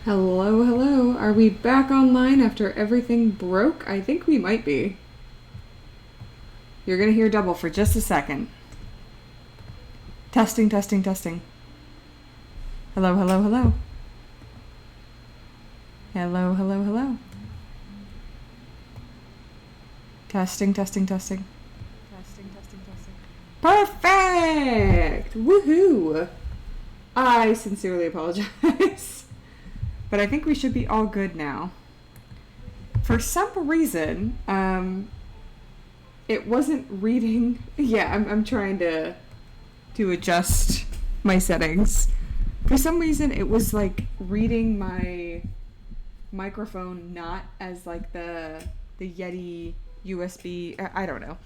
Hello, hello. Are we back online after everything broke? I think we might be. You're gonna hear double for just a second. Testing, testing, testing. Hello, hello, hello. Hello, hello, hello. Testing, testing, testing. Testing, testing, testing. Perfect! Woohoo! I sincerely apologize. But I think we should be all good now. For some reason, it wasn't reading. Yeah, I'm trying to adjust my settings. For some reason, it was like reading my microphone not as like the Yeti USB. I don't know.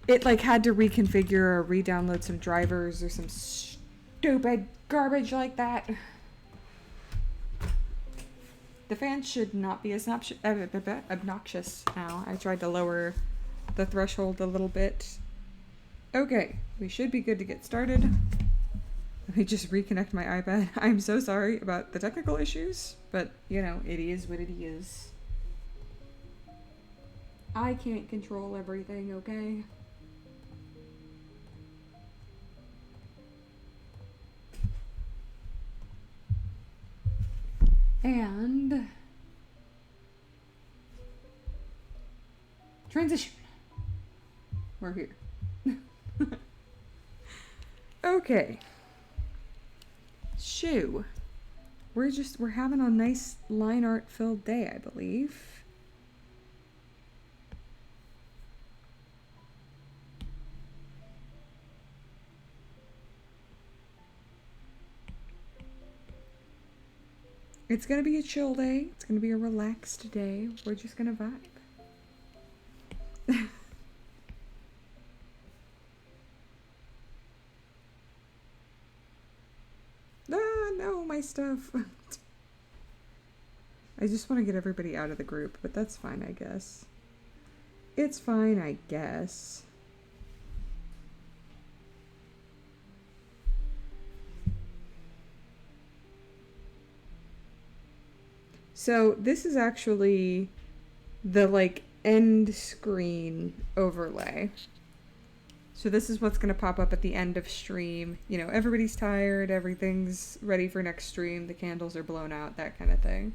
It like had to reconfigure or re-download some drivers or some stupid garbage like that. The fan should not be as obnoxious now. I tried to lower the threshold a little bit. Okay, we should be good to get started. Let me just reconnect my iPad. I'm so sorry about the technical issues, but you know, it is what it is. I can't control everything, okay? And transition. We're here. Okay. Shoo. We're having a nice line art filled day, I believe. It's gonna be a chill day. It's gonna be a relaxed day. We're just gonna vibe. No, my stuff. I just want to get everybody out of the group, but that's fine, I guess. It's fine, I guess. So this is actually the like end screen overlay. So this is what's going to pop up at the end of stream. You know, everybody's tired, everything's ready for next stream, the candles are blown out, that kind of thing.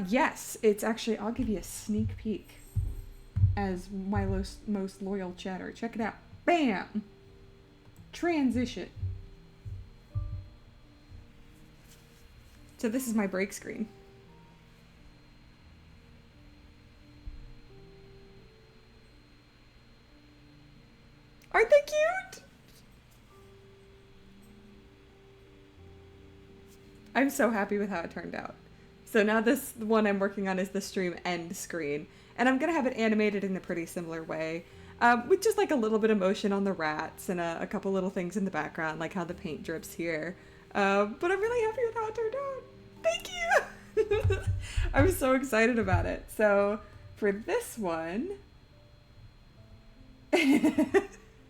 Yes, it's actually, I'll give you a sneak peek as my most loyal chatter. Check it out. Bam! Transition. So this is my break screen. Aren't they cute? I'm so happy with how it turned out. So now this one I'm working on is the stream end screen. And I'm going to have it animated in a pretty similar way. With just like a little bit of motion on the rats and a couple little things in the background, like how the paint drips here. But I'm really happy with how it turned out. Thank you! I'm so excited about it. So for this one...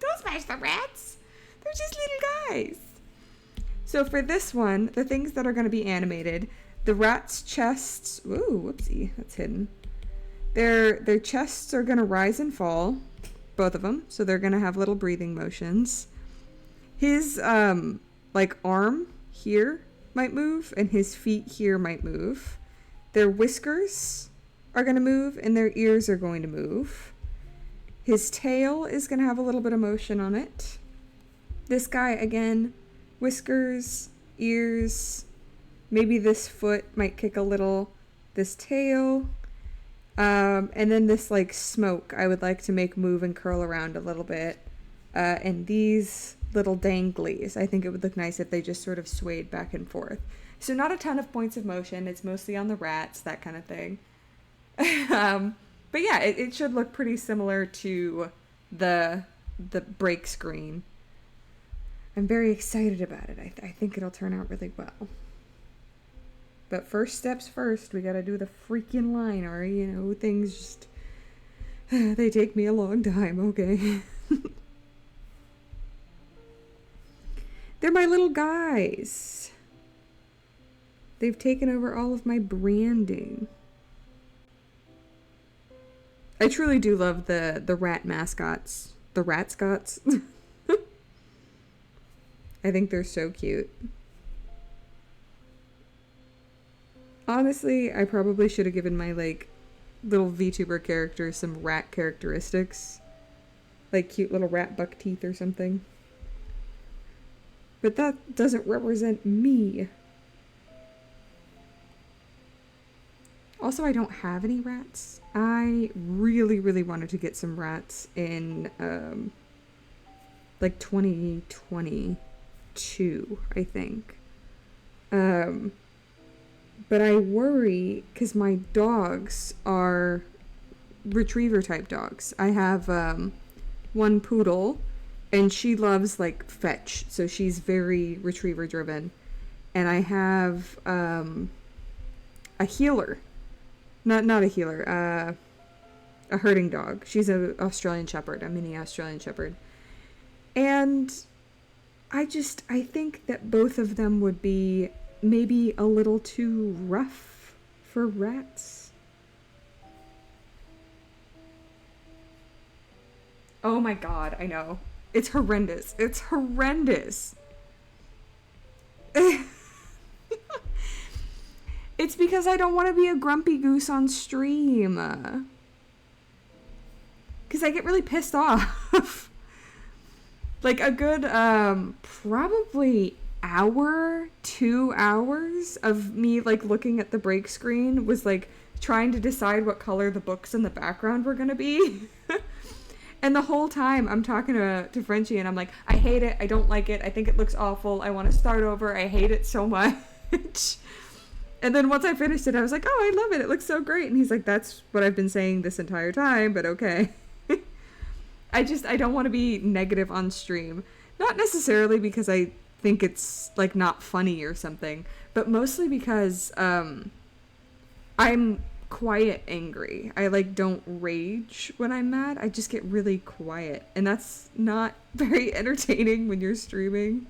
Don't smash the rats! They're just little guys. So for this one, the things that are going to be animated, the rats' chests... Ooh, whoopsie, that's hidden. Their chests are going to rise and fall, both of them, so they're going to have little breathing motions. His, like, arm here might move, and his feet here might move. Their whiskers are going to move, and their ears are going to move. His tail is going to have a little bit of motion on it. This guy, again, whiskers, ears, maybe this foot might kick a little, this tail, and then this like smoke I would like to make move and curl around a little bit. And these little danglies, I think it would look nice if they just sort of swayed back and forth. So not a ton of points of motion, it's mostly on the rats, that kind of thing. But yeah, it should look pretty similar to the break screen. I'm very excited about it. I think it'll turn out really well. But first steps first, we gotta do the freaking line, or, you know, things just... they take me a long time, okay? They're my little guys. They've taken over all of my branding. I truly do love the rat mascots. The Ratscots. I think they're so cute. Honestly, I probably should have given my, like, little VTuber character some rat characteristics. Like cute little rat buck teeth or something. But that doesn't represent me. Also, I don't have any rats. I really, really wanted to get some rats in, like 2022, I think. But I worry because my dogs are retriever type dogs. I have one poodle, and she loves like fetch, so she's very retriever driven. And I have a healer, not a healer, a herding dog. She's a Australian Shepherd, a mini Australian Shepherd, and I think that both of them would be maybe a little too rough for rats. Oh my god, I know. It's horrendous. It's horrendous. It's because I don't want to be a grumpy goose on stream. Because I get really pissed off. Like a good, probably 2 hours of me like looking at the break screen was like trying to decide what color the books in the background were gonna be. And the whole time I'm talking to Frenchie and I'm like, I hate it, I don't like it, I think it looks awful, I want to start over, I hate it so much. And then once I finished it, I was like, oh, I love it, it looks so great. And he's like, that's what I've been saying this entire time, but okay. I don't want to be negative on stream. Not necessarily because I think it's like not funny or something, but mostly because I'm quiet angry. I like don't rage when I'm mad. I just get really quiet, and that's not very entertaining when you're streaming.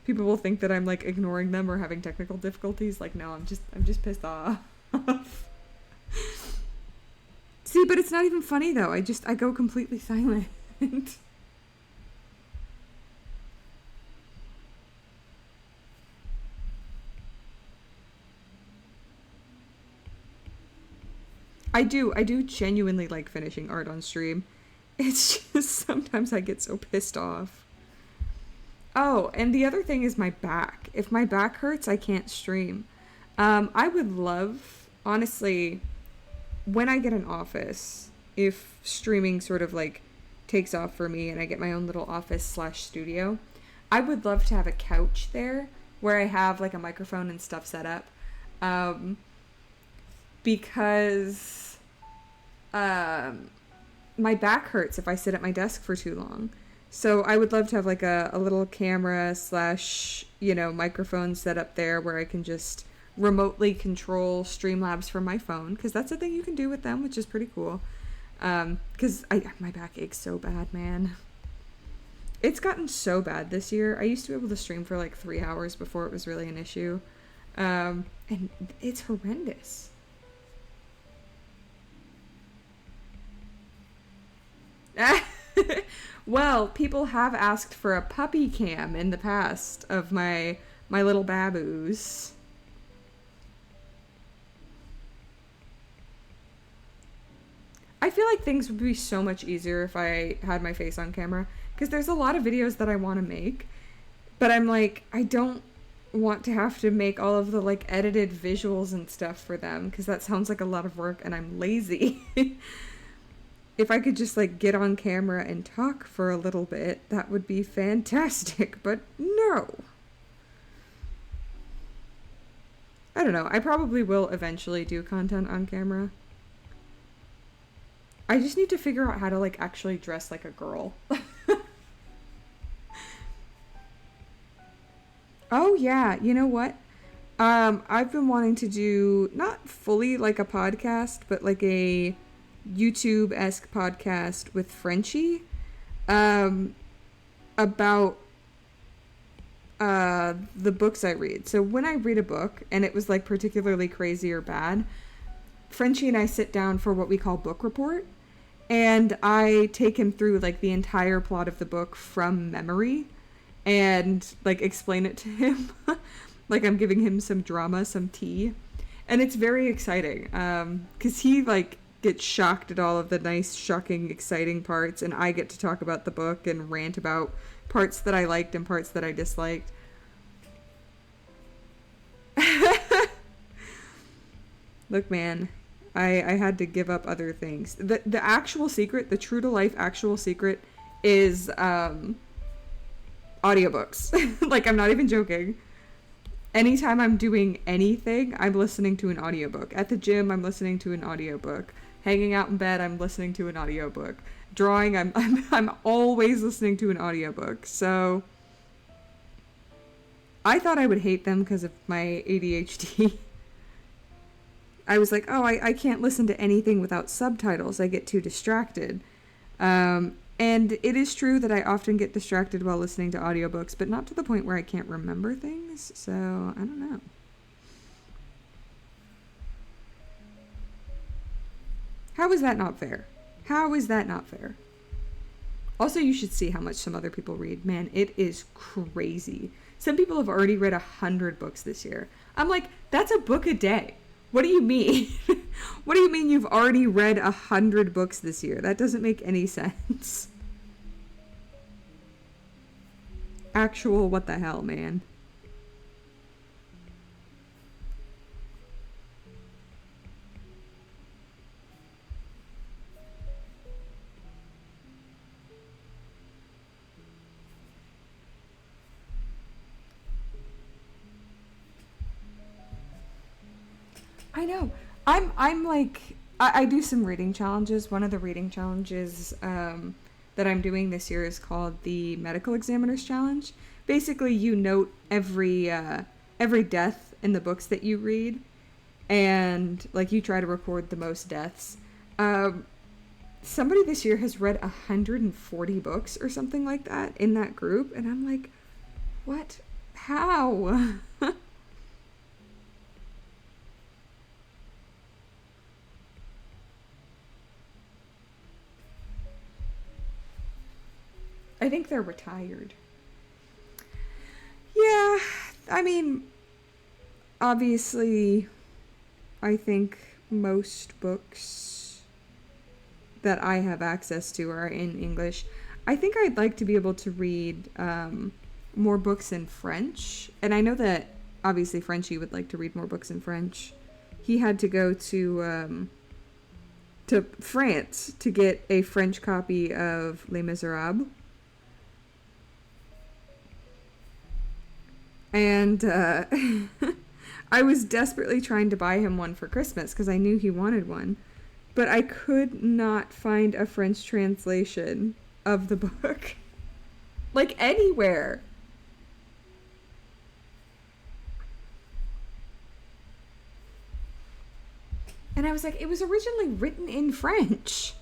People will think that I'm like ignoring them or having technical difficulties. Like, no, I'm just pissed off. See, but it's not even funny though. I go completely silent. I do genuinely like finishing art on stream. It's just sometimes I get so pissed off. Oh, and the other thing is my back. If my back hurts, I can't stream. I would love, honestly, when I get an office, if streaming sort of like takes off for me and I get my own little office/studio, I would love to have a couch there where I have like a microphone and stuff set up. Because my back hurts if I sit at my desk for too long. So I would love to have like a little camera / microphone set up there where I can just remotely control Streamlabs from my phone, because that's a thing you can do with them, which is pretty cool. Because my back aches so bad, man. It's gotten so bad this year. I used to be able to stream for like 3 hours before it was really an issue. And it's horrendous. Well, people have asked for a puppy cam in the past of my little baboos. I feel like things would be so much easier if I had my face on camera, because there's a lot of videos that I want to make, but I'm like, I don't want to have to make all of the like edited visuals and stuff for them, because that sounds like a lot of work and I'm lazy. If I could just like get on camera and talk for a little bit, that would be fantastic, but no. I don't know, I probably will eventually do content on camera. I just need to figure out how to like actually dress like a girl. Oh yeah, you know what? I've been wanting to do not fully like a podcast, but like a YouTube-esque podcast with Frenchie, about the books I read. So when I read a book and it was like particularly crazy or bad, Frenchie and I sit down for what we call book report, and I take him through like the entire plot of the book from memory and like explain it to him like I'm giving him some drama, some tea. And it's very exciting because he like gets shocked at all of the nice, shocking, exciting parts, and I get to talk about the book and rant about parts that I liked and parts that I disliked. Look, man, I had to give up other things. The actual secret, the true to life actual secret, is audiobooks. Like, I'm not even joking. Anytime I'm doing anything, I'm listening to an audiobook. At the gym, I'm listening to an audiobook. Hanging out in bed, I'm listening to an audiobook. Drawing, I'm always listening to an audiobook. So I thought I would hate them because of my ADHD. I was like, oh, I can't listen to anything without subtitles. I get too distracted. And it is true that I often get distracted while listening to audiobooks, but not to the point where I can't remember things. So, I don't know. How is that not fair? How is that not fair? Also, you should see how much some other people read. Man, it is crazy. Some people have already read 100 books this year. I'm like, that's a book a day. What do you mean? What do you mean you've already read 100 books this year? That doesn't make any sense. Actual what the hell, man. I know. I'm like I do some reading challenges. One of the reading challenges that I'm doing this year is called the Medical Examiners Challenge. Basically, you note every death in the books that you read, and like you try to record the most deaths. Somebody this year has read 140 books or something like that in that group, and I'm like, what? How? I think they're retired. Yeah, I mean, obviously, I think most books that I have access to are in English. I think I'd like to be able to read more books in French. And I know that obviously Frenchie would like to read more books in French. He had to go to France to get a French copy of Les Miserables. And I was desperately trying to buy him one for Christmas because I knew he wanted one. But I could not find a French translation of the book. Like, anywhere. And I was like, it was originally written in French.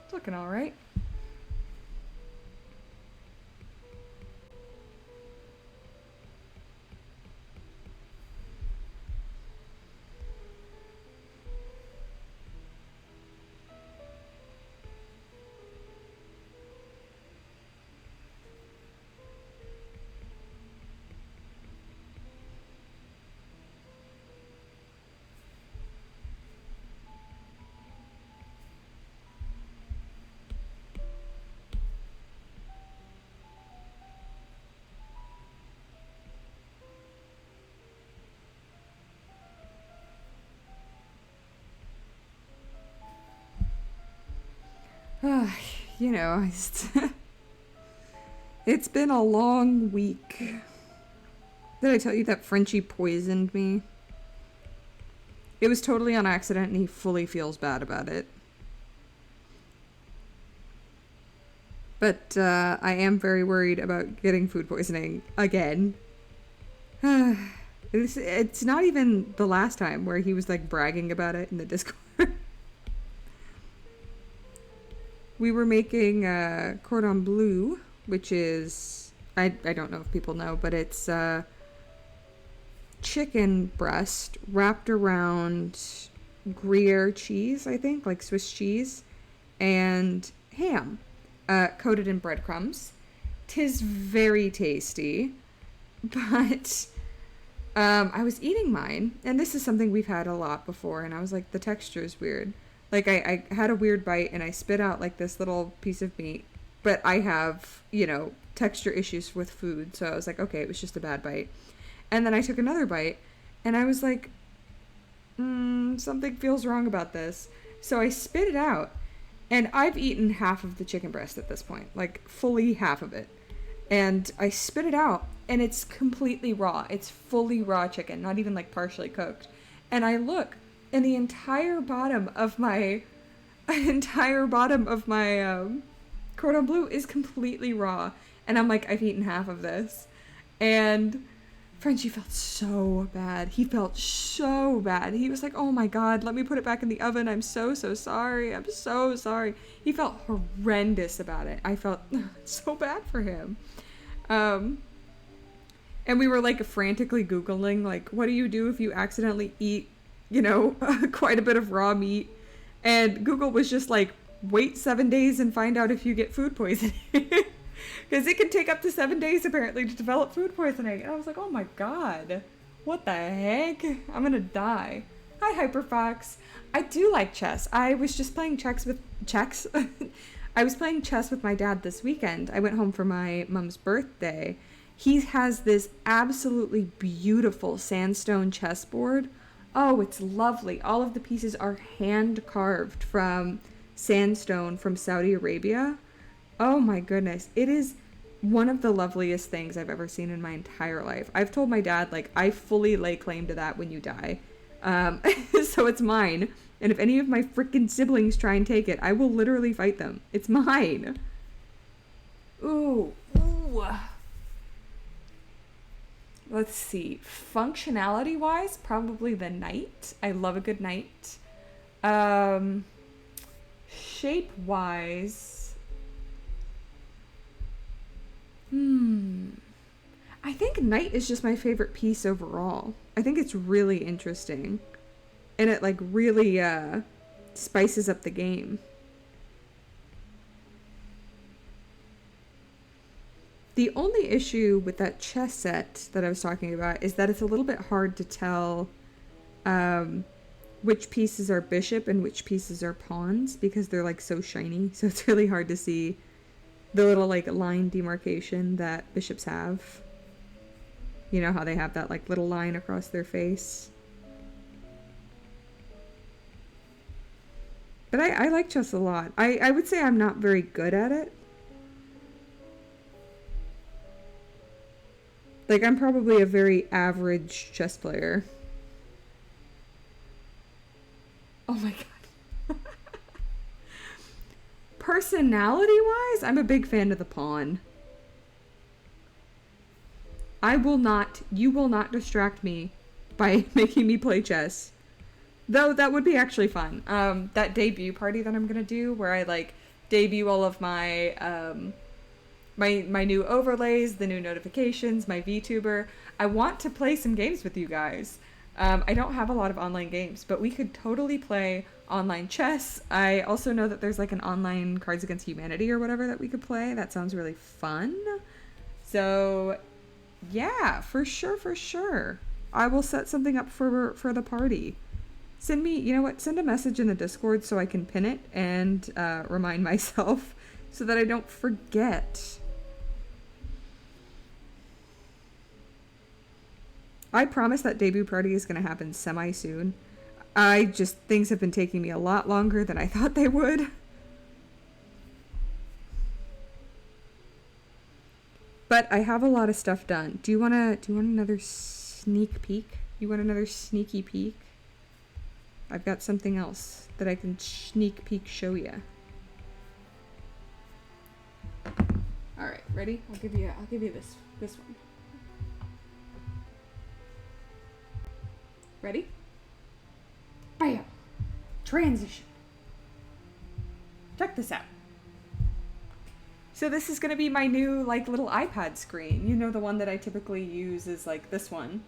It's looking all right. You know, it's been a long week. Did I tell you that Frenchie poisoned me? It was totally on accident, and he fully feels bad about it. But I am very worried about getting food poisoning again. It's not even the last time where he was like bragging about it in the Discord. We were making cordon bleu, which is, I don't know if people know, but it's chicken breast wrapped around Gruyere cheese, I think, like Swiss cheese, and ham, coated in breadcrumbs. 'Tis very tasty, but I was eating mine, and this is something we've had a lot before, and I was like, the texture is weird. Like, I had a weird bite, and I spit out, like, this little piece of meat, but I have, texture issues with food, so I was like, okay, it was just a bad bite. And then I took another bite, and I was like, something feels wrong about this. So I spit it out, and I've eaten half of the chicken breast at this point, like, fully half of it. And I spit it out, and it's completely raw. It's fully raw chicken, not even, like, partially cooked. And I look, and the entire bottom of my cordon bleu is completely raw. And I'm like, I've eaten half of this. And Frenchie felt so bad. He felt so bad. He was like, oh my God, let me put it back in the oven. I'm so sorry. I'm so sorry. He felt horrendous about it. I felt so bad for him. And we were like frantically Googling, like, what do you do if you accidentally eat, quite a bit of raw meat? And Google was just like, wait 7 days and find out if you get food poisoning. Because it can take up to 7 days, apparently, to develop food poisoning. And I was like, oh my God, what the heck? I'm going to die. Hi, Hyperfox. I do like chess. I was just playing chess. I was playing chess with my dad this weekend. I went home for my mom's birthday. He has this absolutely beautiful sandstone chessboard. Oh, it's lovely. All of the pieces are hand carved from sandstone from Saudi Arabia. Oh my goodness. It is one of the loveliest things I've ever seen in my entire life. I've told my dad, like, I fully lay claim to that when you die. So it's mine. And if any of my freaking siblings try and take it, I will literally fight them. It's mine. Ooh. Let's see. Functionality-wise, probably the knight. I love a good knight. Shape-wise, I think knight is just my favorite piece overall. I think it's really interesting. And it, like, really spices up the game. The only issue with that chess set that I was talking about is that it's a little bit hard to tell which pieces are bishop and which pieces are pawns because they're, like, so shiny. So it's really hard to see the little, like, line demarcation that bishops have. You know how they have that, like, little line across their face? But I like chess a lot. I would say I'm not very good at it. Like, I'm probably a very average chess player. Oh my God. Personality-wise, I'm a big fan of the pawn. You will not distract me by making me play chess. Though that would be actually fun. That debut party that I'm gonna do, where I, like, debut all of my my new overlays, the new notifications, my VTuber. I want to play some games with you guys. I don't have a lot of online games, but we could totally play online chess. I also know that there's, like, an online Cards Against Humanity or whatever that we could play. That sounds really fun. So, yeah, for sure. I will set something up for the party. Send a message in the Discord so I can pin it and remind myself so that I don't forget. I promise that debut party is going to happen semi-soon. Things have been taking me a lot longer than I thought they would. But I have a lot of stuff done. Do you want another sneak peek? You want another sneaky peek? I've got something else that I can sneak peek show you. All right, ready? I'll give you this one. Ready? Bam! Transition. Check this out. So this is going to be my new like little iPad screen. You know, the one that I typically use is like this one.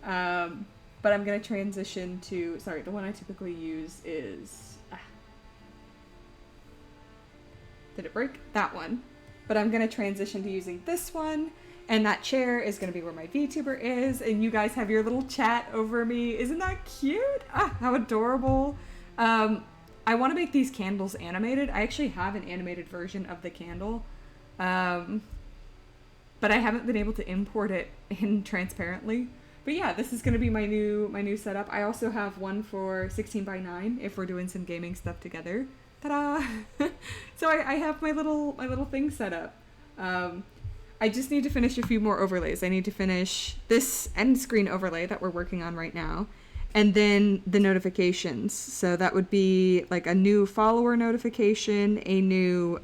But I'm going to transition to, sorry, the one I typically use is, did it break? That one. But I'm going to transition to using this one. And that chair is going to be where my VTuber is. And you guys have your little chat over me. Isn't that cute? Ah, how adorable. I want to make these candles animated. I actually have an animated version of the candle. But I haven't been able to import it in transparently. But yeah, this is going to be my new setup. I also have one for 16:9 if we're doing some gaming stuff together. Ta-da! So I have my little thing set up. I just need to finish a few more overlays. I need to finish this end screen overlay that we're working on right now. And then the notifications. So that would be like a new follower notification, a new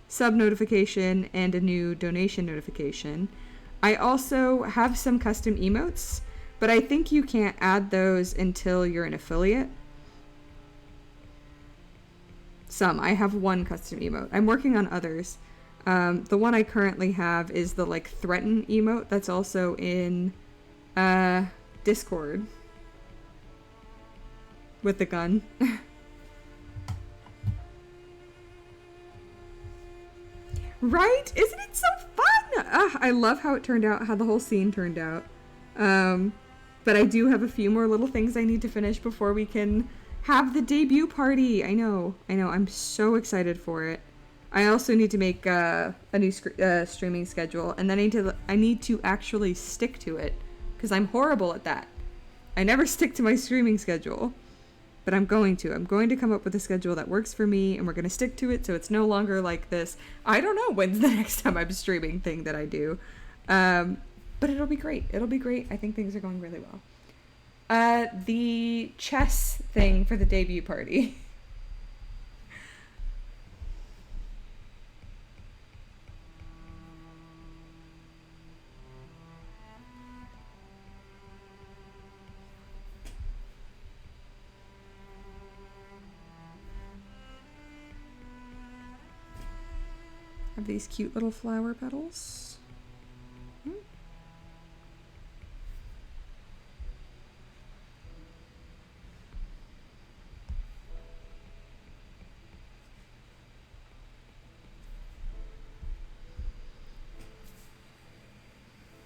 sub notification, and a new donation notification. I also have some custom emotes, but I think you can't add those until you're an affiliate. I have one custom emote. I'm working on others. The one I currently have is the like threaten emote that's also in Discord. With the gun. Right? Isn't it so fun? I love how it turned out, how the whole scene turned out. But I do have a few more little things I need to finish before we can have the debut party. I know. I'm so excited for it. I also need to make a new streaming schedule, and then I need to actually stick to it, because I'm horrible at that. I never stick to my streaming schedule. But I'm going to come up with a schedule that works for me, and we're going to stick to it so it's no longer like this, I don't know when's the next time I'm streaming thing that I do. But it'll be great. I think things are going really well. The chess thing for the debut party. Have these cute little flower petals.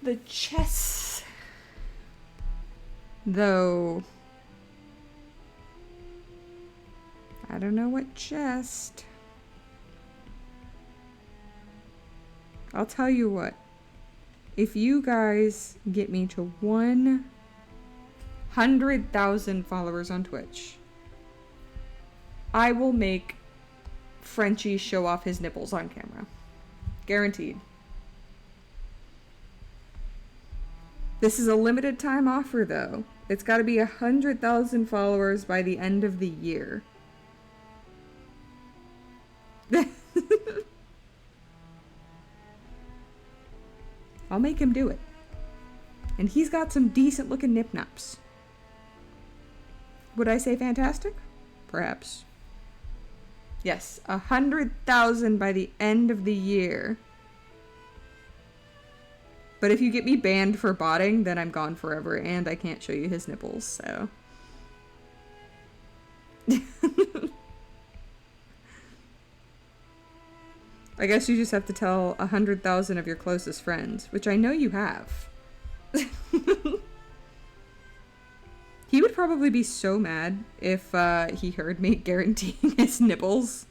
The chest, though, I don't know what chest. I'll tell you what, if you guys get me to 100,000 followers on Twitch, I will make Frenchie show off his nipples on camera. Guaranteed. This is a limited time offer though. It's gotta be 100,000 followers by the end of the year. I'll make him do it. And he's got some decent looking nip naps. Would I say fantastic? Perhaps. Yes, 100,000 by the end of the year. But if you get me banned for botting, then I'm gone forever and I can't show you his nipples, so. I guess you just have to tell 100,000 of your closest friends, which I know you have. He would probably be so mad if he heard me guaranteeing his nipples.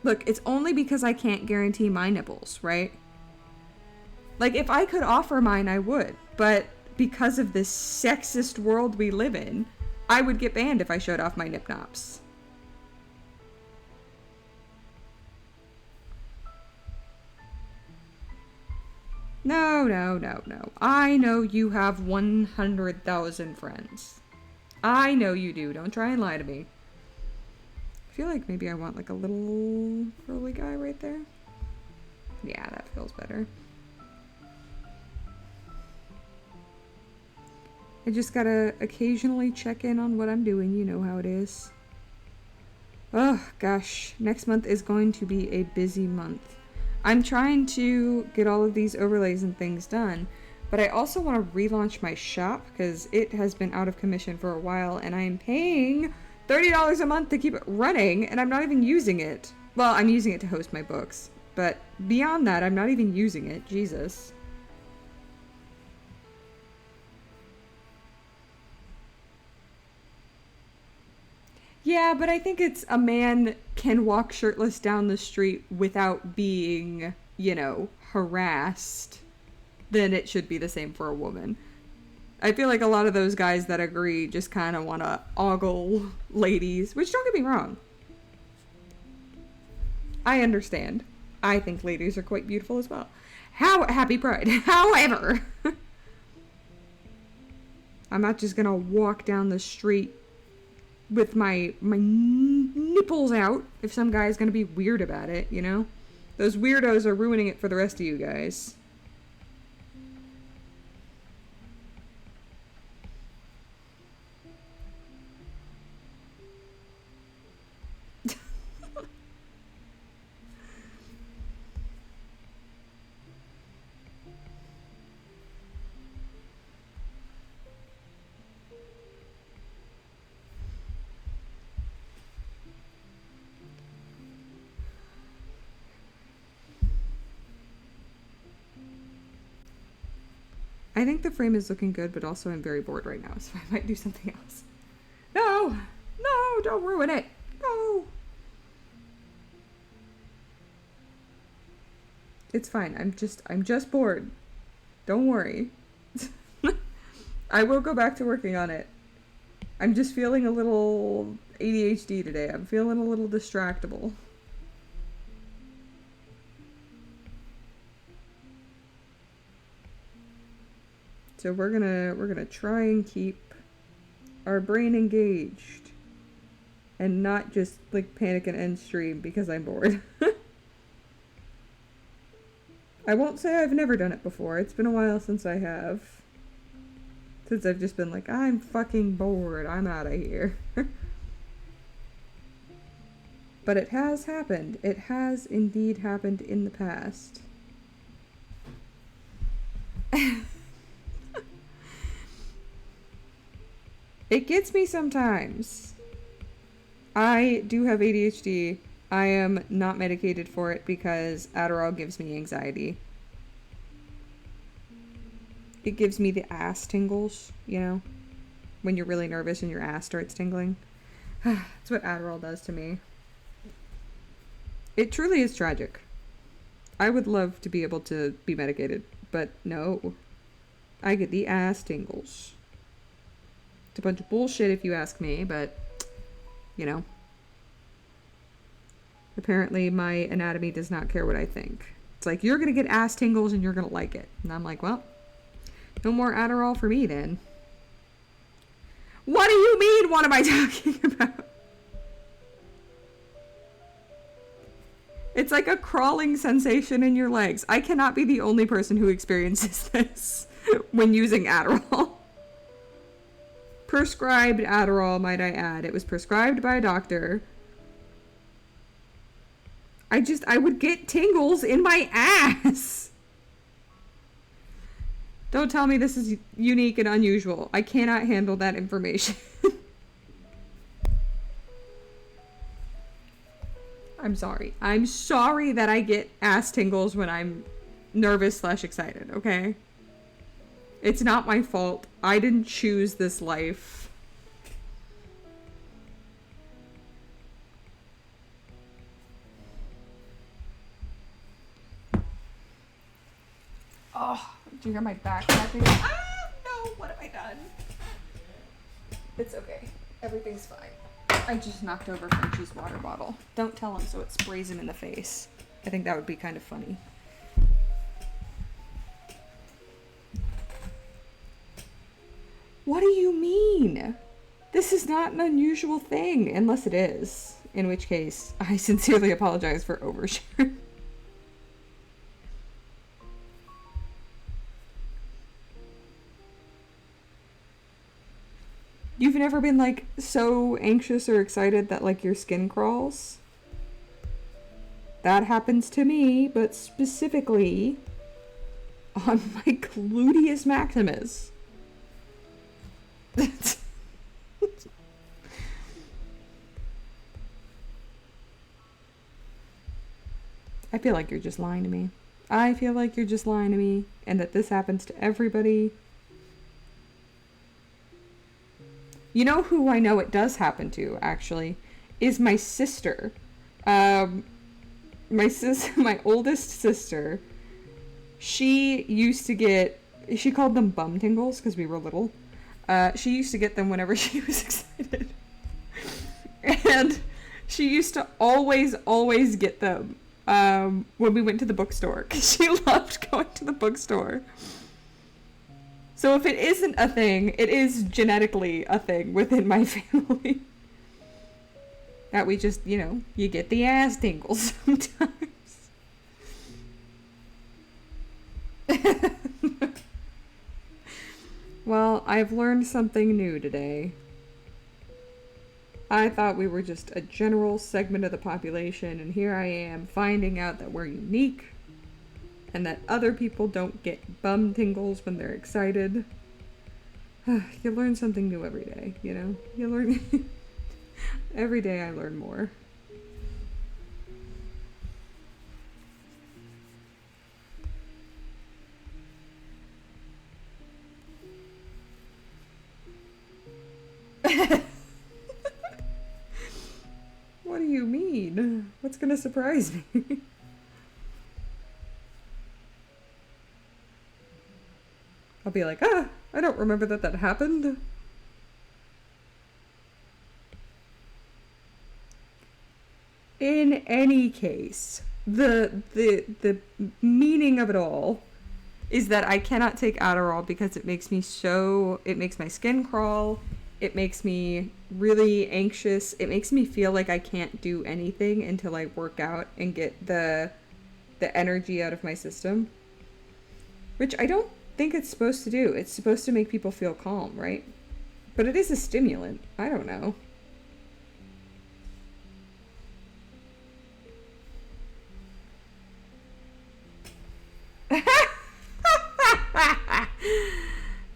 Look, it's only because I can't guarantee my nipples, right? Like, if I could offer mine, I would, but because of this sexist world we live in, I would get banned if I showed off my nip nops. No, no, no, no. I know you have 100,000 friends. I know you do. Don't try and lie to me. I feel like maybe I want like a little curly guy right there. Yeah, that feels better. I just gotta occasionally check in on what I'm doing. You know how it is. Oh, gosh. Next month is going to be a busy month. I'm trying to get all of these overlays and things done, but I also want to relaunch my shop because it has been out of commission for a while and I'm paying $30 a month to keep it running and I'm not even using it. Well, I'm using it to host my books, but beyond that, I'm not even using it. Jesus. Yeah, but I think it's a man can walk shirtless down the street without being, you know, harassed. Then it should be the same for a woman. I feel like a lot of those guys that agree just kind of want to ogle ladies, which don't get me wrong. I understand. I think ladies are quite beautiful as well. Happy Pride. However, I'm not just gonna walk down the street with my nipples out if some guy's gonna be weird about it, you know? Those weirdos are ruining it for the rest of you guys. I think the frame is looking good, but also I'm very bored right now, so I might do something else. No! No, don't ruin it! No! It's fine. I'm just bored. Don't worry. I will go back to working on it. I'm just feeling a little ADHD today. I'm feeling a little distractible. So we're gonna try and keep our brain engaged and not just like panic and end stream because I'm bored. I won't say I've never done it before. It's been a while since I have. Since I've just been like, I'm fucking bored. I'm out of here. But it has happened. It has indeed happened in the past. It gets me sometimes. I do have ADHD. I am not medicated for it because Adderall gives me anxiety. It gives me the ass tingles, you know? When you're really nervous and your ass starts tingling. That's what Adderall does to me. It truly is tragic. I would love to be able to be medicated, but no. I get the ass tingles. It's a bunch of bullshit if you ask me, but, you know. Apparently my anatomy does not care what I think. It's like, you're gonna get ass tingles and you're gonna like it. And I'm like, well, no more Adderall for me then. What do you mean, what am I talking about? It's like a crawling sensation in your legs. I cannot be the only person who experiences this when using Adderall. Prescribed Adderall, might I add. It was prescribed by a doctor. I would get tingles in my ass. Don't tell me this is unique and unusual. I cannot handle that information. I'm sorry. I'm sorry that I get ass tingles when I'm nervous/excited, okay? It's not my fault. I didn't choose this life. Oh, do you hear my back cracking? Ah, no, what have I done? It's okay. Everything's fine. I just knocked over Frenchie's water bottle. Don't tell him so it sprays him in the face. I think that would be kind of funny. What do you mean? This is not an unusual thing, unless it is. In which case, I sincerely apologize for oversharing. You've never been, like, so anxious or excited that, like, your skin crawls? That happens to me, but specifically on my gluteus maximus. I feel like you're just lying to me. I feel like you're just lying to me, and that this happens to everybody. You know who I know it does happen to, actually, is my sister. My oldest sister, she used to get, she called them bum tingles because we were little. She used to get them whenever she was excited. And she used to always get them when we went to the bookstore, because she loved going to the bookstore. So if it isn't a thing, it is genetically a thing within my family. That we just, you know, you get the ass tingles sometimes. Well, I've learned something new today. I thought we were just a general segment of the population, and here I am finding out that we're unique. And that other people don't get bum tingles when they're excited. You learn something new every day, you know? You learn... Every day I learn more. What do you mean? What's gonna surprise me? I'll be like, I don't remember that happened. In any case, the meaning of it all is that I cannot take Adderall because it makes my skin crawl, it makes me really anxious, it makes me feel like I can't do anything until I work out and get the energy out of my system. Which I don't think it's supposed to do. It's supposed to make people feel calm, right? But it is a stimulant. I don't know.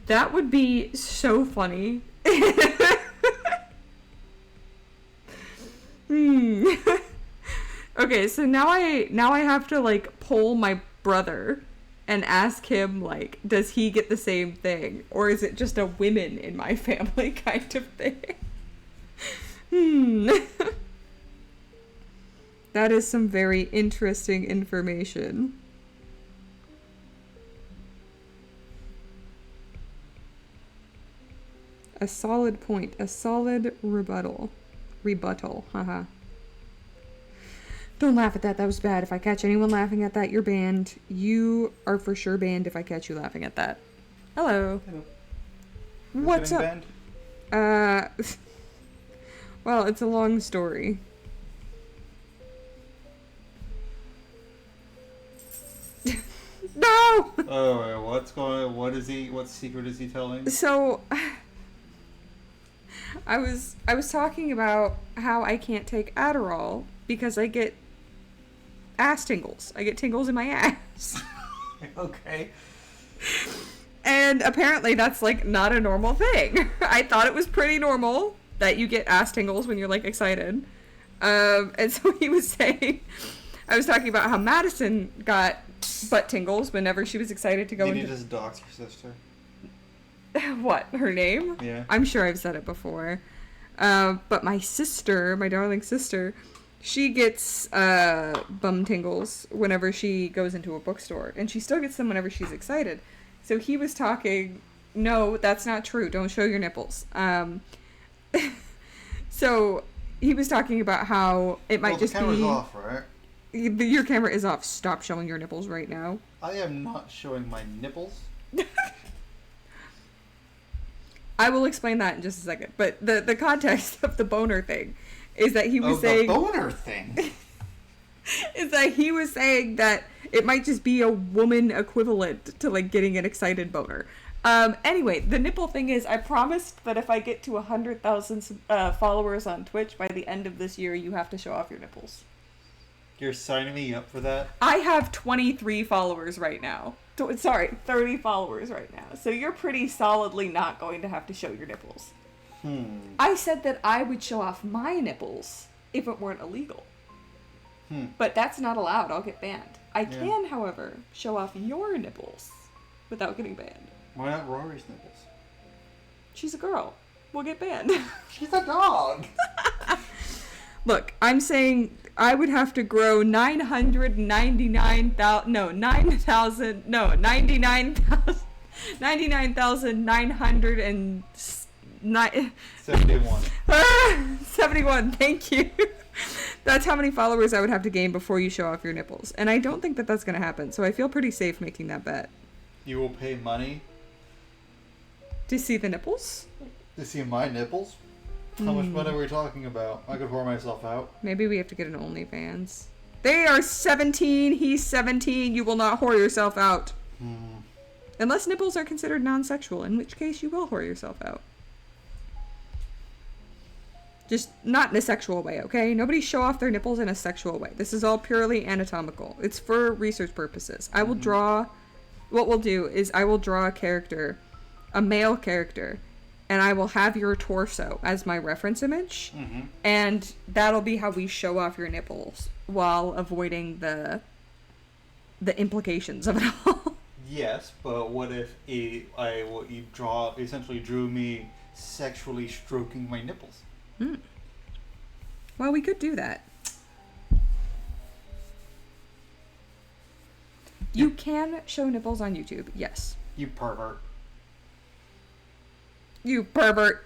That would be so funny. Okay, so now I have to, like, poll my brother and ask him, like, does he get the same thing? Or is it just a women in my family kind of thing? That is some very interesting information. A solid point. A solid rebuttal. Haha. Don't laugh at that. That was bad. If I catch anyone laughing at that, you're banned. You are for sure banned if I catch you laughing at that. Hello. Hello. What's up? Banned? Well, it's a long story. No! Oh, what secret is he telling? So, I was talking about how I can't take Adderall because I get ass tingles. I get tingles in my ass. Okay. And apparently that's, like, not a normal thing. I thought it was pretty normal that you get ass tingles when you're, like, excited. And so he was saying, I was talking about how Madison got butt tingles whenever she was excited to go Did into... you just dox your sister? What? Her name? Yeah. I'm sure I've said it before. But my sister, my darling sister, she gets bum tingles whenever she goes into a bookstore. And she still gets them whenever she's excited. So he was talking... No, that's not true. Don't show your nipples. So he was talking about how it might Well, just the camera's be off, right? your camera is off. Stop showing your nipples right now. I am not showing my nipples. I will explain that in just a second. But the context of the boner thing is that he was Oh, saying the boner thing. is that he was saying that it might just be a woman equivalent to like getting an excited boner. Anyway, the nipple thing is, I promised that if I get to 100,000 followers on Twitch by the end of this year, you have to show off your nipples. You're signing me up for that? I have 23 followers right now. Sorry, 30 followers right now. So you're pretty solidly not going to have to show your nipples. I said that I would show off my nipples if it weren't illegal. But that's not allowed. I'll get banned. I can, however, show off your nipples without getting banned. Why not Rory's nipples? She's a girl. We'll get banned. She's a dog. Look, I'm saying I would have to grow 71. 71, thank you. That's how many followers I would have to gain before you show off your nipples. And I don't think that that's going to happen, so I feel pretty safe making that bet. You will pay money To see the nipples? to see my nipples? How much money are we talking about? I could whore myself out. Maybe we have to get an OnlyFans. They are 17, he's 17, you will not whore yourself out. Unless nipples are considered non-sexual, in which case you will whore yourself out. Just not in a sexual way, okay? Nobody show off their nipples in a sexual way. This is all purely anatomical. It's for research purposes. I will draw... What we'll do is I will draw a character, a male character, and I will have your torso as my reference image, and that'll be how we show off your nipples while avoiding the implications of it all. Yes, but what if you essentially drew me sexually stroking my nipples? Well, we could do that. You can show nipples on YouTube, yes. You pervert. You pervert.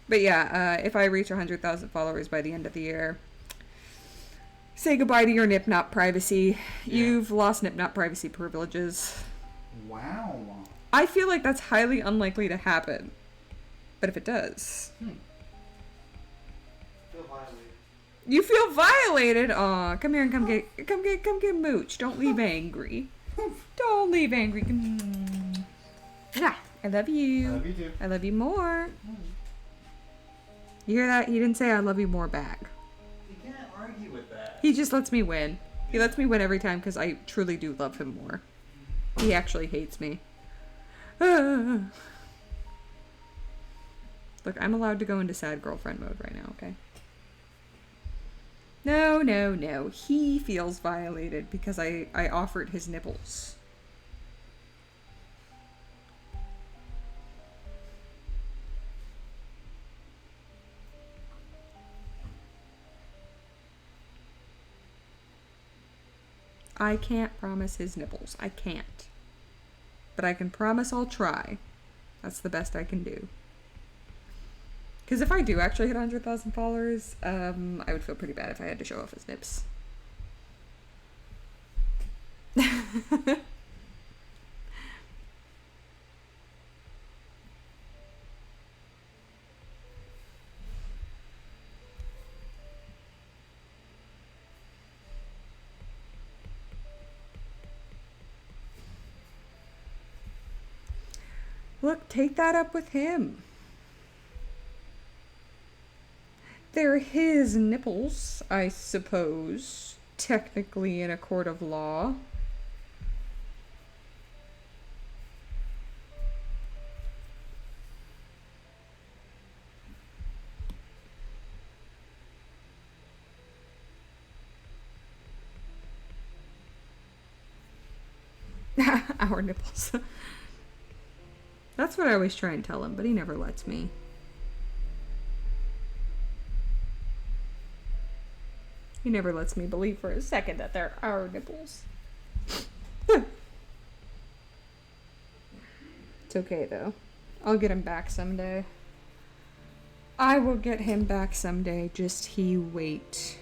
But yeah, if I reach 100,000 followers by the end of the year, say goodbye to your Nip Not privacy. Yeah. You've lost Nip Not privacy privileges. Wow. I feel like that's highly unlikely to happen. But if it does... Feel violated. You feel violated? Aw, come here and come get Mooch. Don't leave angry. Don't leave angry. Mwah. I love you. I love you too. I love you more. You hear that? He didn't say I love you more back. You can't argue with that. He just lets me win. He lets me win every time because I truly do love him more. He actually hates me. Look, I'm allowed to go into sad girlfriend mode right now, okay? No, no, no. He feels violated because I offered his nipples. I can't promise his nipples. I can't. But I can promise I'll try. That's the best I can do. Because if I do actually hit 100,000 followers, I would feel pretty bad if I had to show off his nips. Look, take that up with him. They're his nipples, I suppose, technically in a court of law. Our nipples. That's what I always try and tell him, but he never lets me. He never lets me believe for a second that they're our nipples. It's okay, though. I'll get him back someday. I will get him back someday. Just he wait.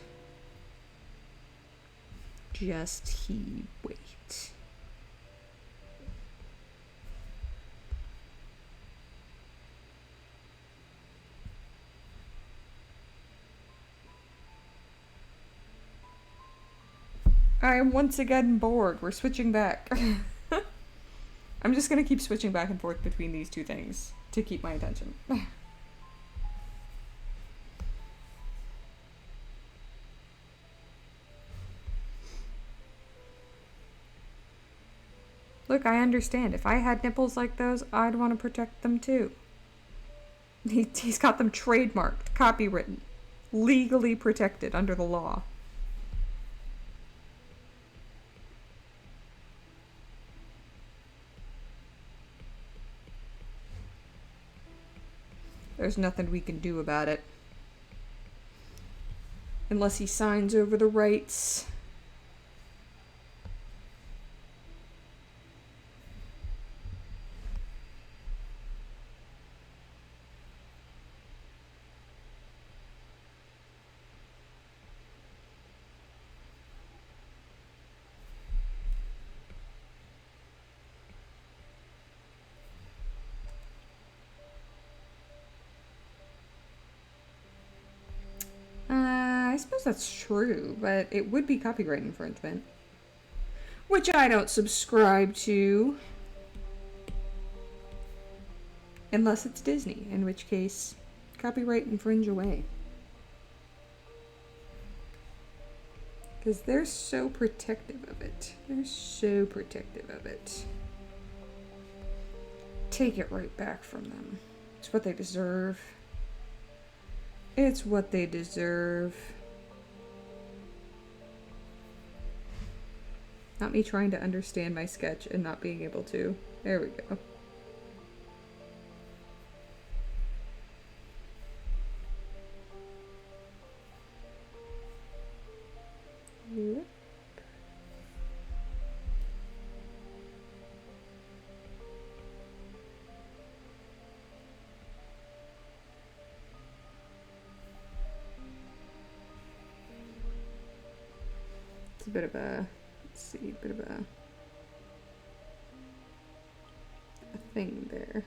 Just he wait. I am once again bored. We're switching back. I'm just gonna keep switching back and forth between these two things to keep my attention. Look, I understand. If I had nipples like those, I'd want to protect them too. He's got them trademarked, copywritten, legally protected under the law. There's nothing we can do about it. Unless he signs over the rights. I suppose that's true, but it would be copyright infringement. Which I don't subscribe to. Unless it's Disney, in which case, copyright infringe away. Because they're so protective of it. They're so protective of it. Take it right back from them. It's what they deserve. It's what they deserve. Not me trying to understand my sketch and not being able to. There we go. Yep. It's a bit of a, let's see, a bit of a thing there.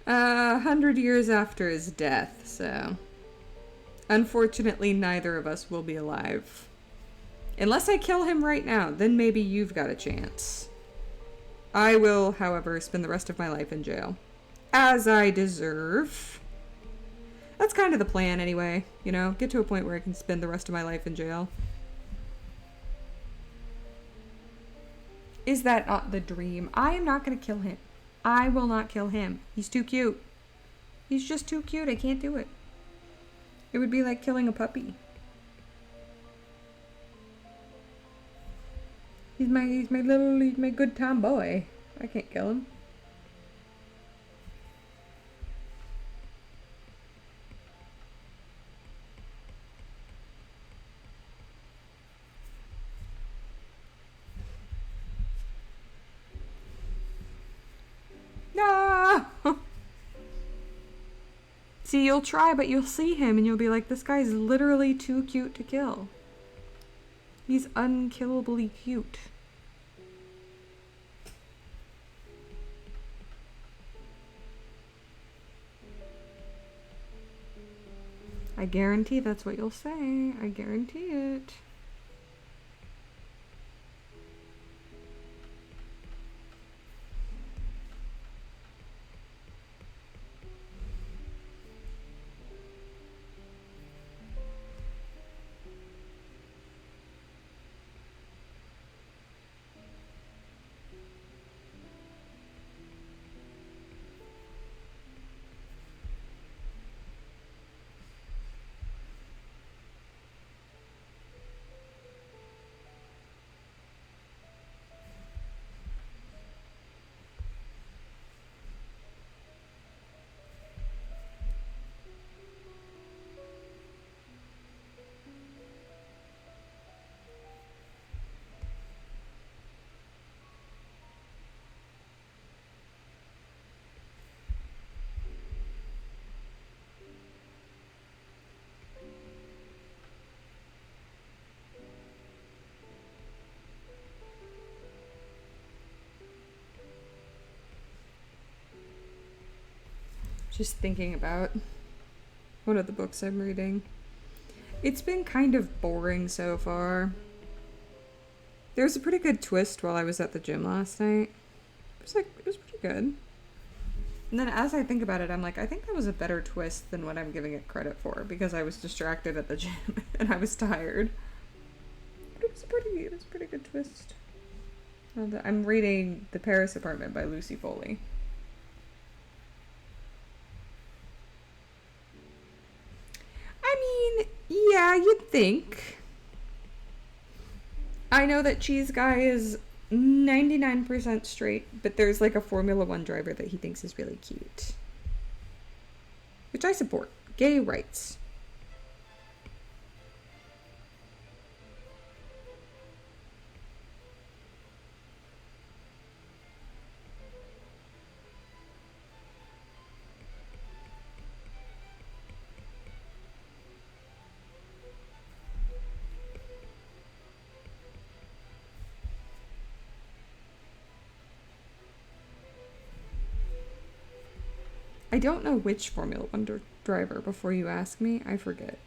A 100 years after his death, so unfortunately neither of us will be alive. Unless I kill him right now, then maybe you've got a chance. I will, however, spend the rest of my life in jail. As I deserve. That's kind of the plan anyway, you know? Get to a point where I can spend the rest of my life in jail. Is that not the dream? I am not going to kill him. I will not kill him. He's too cute. He's just too cute. I can't do it. It would be like killing a puppy. He's my good tomboy. I can't kill him. No! See, you'll try, but you'll see him and you'll be like, this guy's literally too cute to kill. He's unkillably cute. I guarantee that's what you'll say. I guarantee it. Just thinking about one of the books I'm reading. It's been kind of boring so far. There was a pretty good twist while I was at the gym last night. It was pretty good. And then as I think about it, I'm like, I think that was a better twist than what I'm giving it credit for because I was distracted at the gym and I was tired. But it was a pretty good twist. I'm reading The Paris Apartment by Lucy Foley. I mean, yeah, you'd think. I know that Cheese Guy is 99% straight, but there's like a Formula One driver that he thinks is really cute. Which I support. Gay rights. I don't know which Formula One driver. Before you ask me, I forget.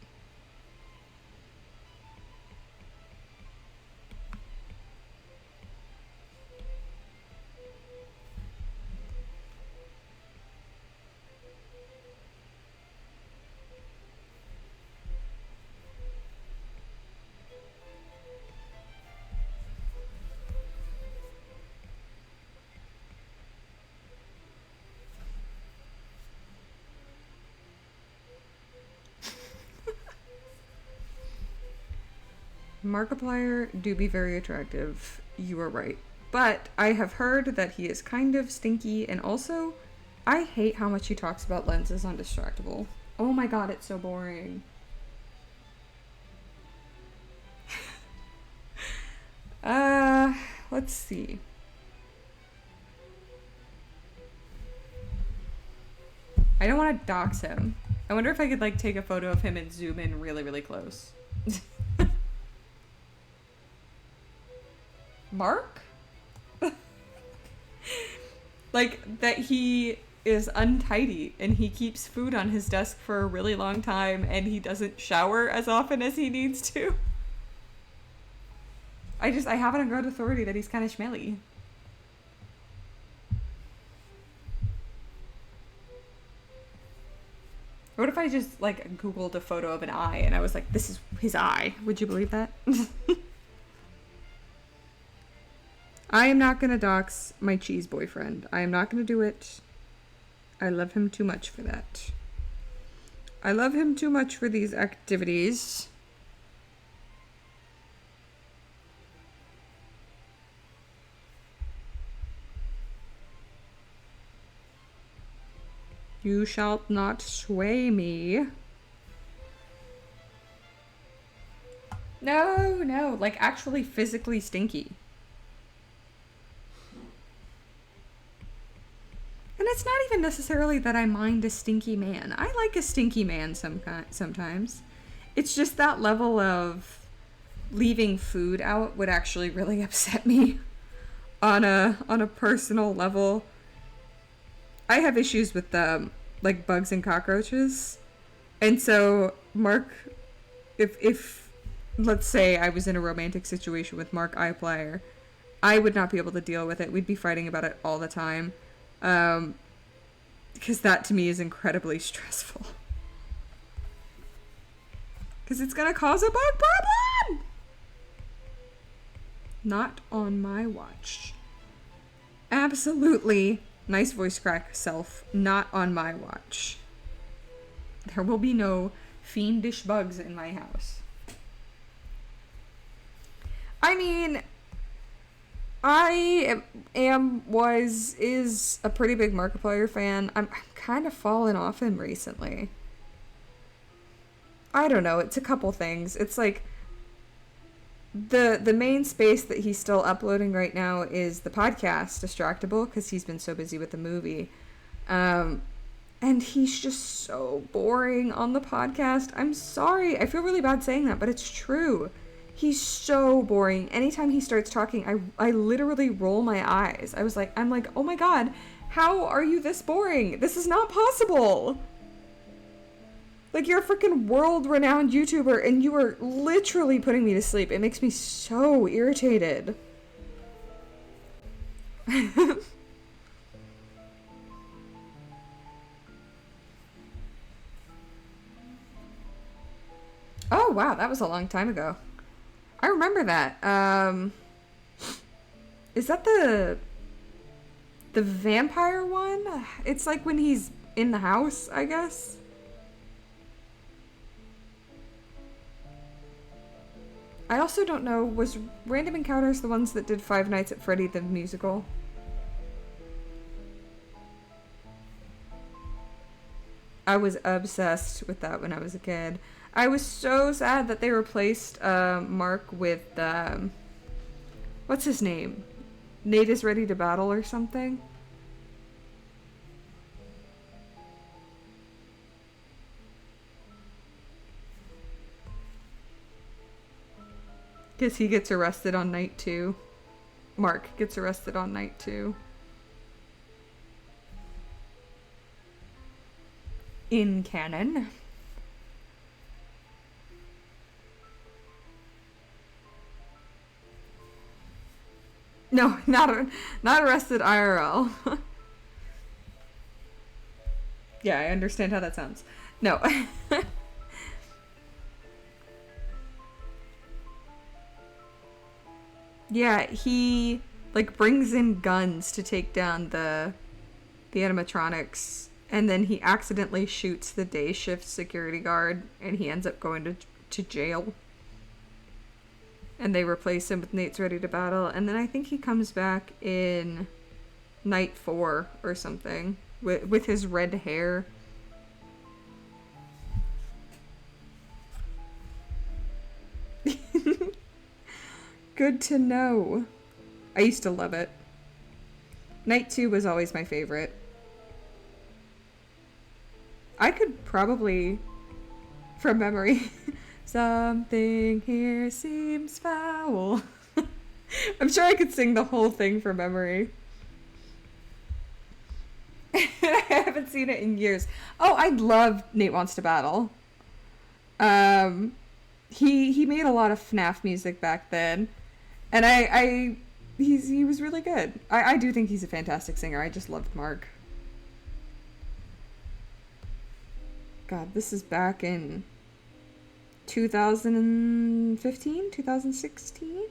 Markiplier do be very attractive. You are right. But I have heard that he is kind of stinky, and also, I hate how much he talks about lenses on Distractable. Oh my god, it's so boring. Let's see. I don't want to dox him. I wonder if I could, like, take a photo of him and zoom in really, really close. Mark? Like, that he is untidy and he keeps food on his desk for a really long time and he doesn't shower as often as he needs to. I have it on good authority that he's kind of schmelly. What if I just, like, Googled a photo of an eye and I was like, this is his eye? Would you believe that? I am not going to dox my cheese boyfriend. I am not going to do it. I love him too much for that. I love him too much for these activities. You shalt not sway me. No, like actually physically stinky. And it's not even necessarily that I mind a stinky man. I like a stinky man sometimes. It's just that level of leaving food out would actually really upset me on a personal level. I have issues with like bugs and cockroaches. And so Mark, if let's say I was in a romantic situation with Mark Eiplier, I would not be able to deal with it. We'd be fighting about it all the time. Because that to me is incredibly stressful. Because it's gonna cause a bug problem! Not on my watch. Absolutely, nice voice crack self, not on my watch. There will be no fiendish bugs in my house. I mean, is a pretty big Markiplier fan. I'm kind of fallen off him recently. I don't know, it's a couple things. It's like, the main space that he's still uploading right now is the podcast, Distractable, because he's been so busy with the movie. And he's just so boring on the podcast. I'm sorry, I feel really bad saying that, but it's true. He's so boring. Anytime he starts talking, I literally roll my eyes. I'm like, oh my god, How are you this boring? This is not possible. Like, you're a freaking world-renowned YouTuber, and you are literally putting me to sleep. It makes me so irritated. Oh, wow, that was a long time ago. I remember that. Is that the vampire one? It's like when he's in the house, I guess. I also don't know, was Random Encounters the ones that did Five Nights at Freddy the musical? I was obsessed with that when I was a kid. I was so sad that they replaced Mark with what's his name? Nate is Ready to Battle or something. Because he gets arrested on night 2. Mark gets arrested on night 2. In canon. No, not arrested IRL. Yeah, I understand how that sounds. No. Yeah, he like brings in guns to take down the animatronics, and then he accidentally shoots the day shift security guard, and he ends up going to jail. And they replace him with Nate's Ready to Battle, and then I think he comes back in night 4 or something with his red hair. Good to know. I used to love it. Night 2 was always my favorite. I could probably, from memory, something here seems foul. I'm sure I could sing the whole thing from memory. I haven't seen it in years. Oh, I love Nate Wants to Battle. He made a lot of FNAF music back then. And he was really good. I do think he's a fantastic singer. I just loved Mark. God, this is back in 2015, 2016?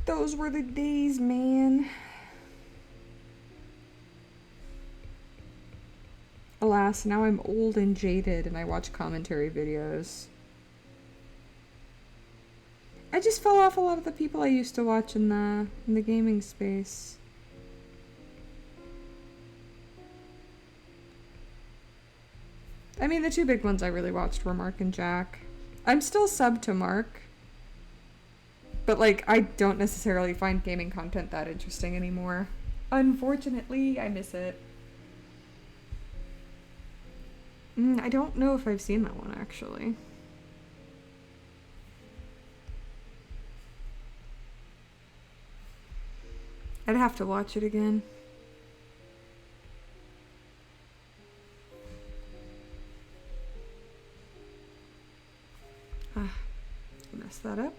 Those were the days, man. Alas, now I'm old and jaded and I watch commentary videos. I just fell off a lot of the people I used to watch in the gaming space. I mean, the two big ones I really watched were Mark and Jack. I'm still sub to Mark. But, like, I don't necessarily find gaming content that interesting anymore. Unfortunately, I miss it. I don't know if I've seen that one, actually. I'd have to watch it again. Mess that up.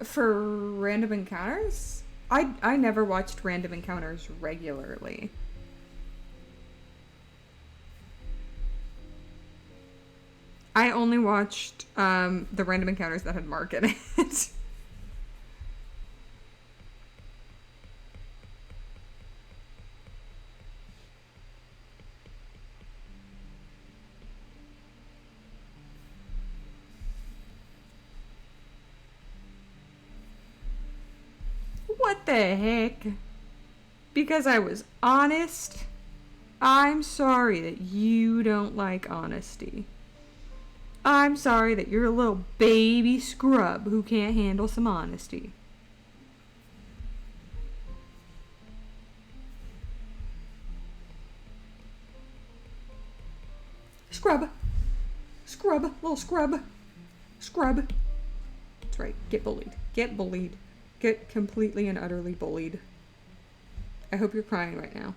For Random Encounters? I never watched Random Encounters regularly. I only watched the Random Encounters that had Mark in it. What the heck? Because I was honest? I'm sorry that you don't like honesty. I'm sorry that you're a little baby scrub who can't handle some honesty. Scrub. Scrub. Little scrub. Scrub. That's right. Get bullied. Get bullied. Get completely and utterly bullied. I hope you're crying right now.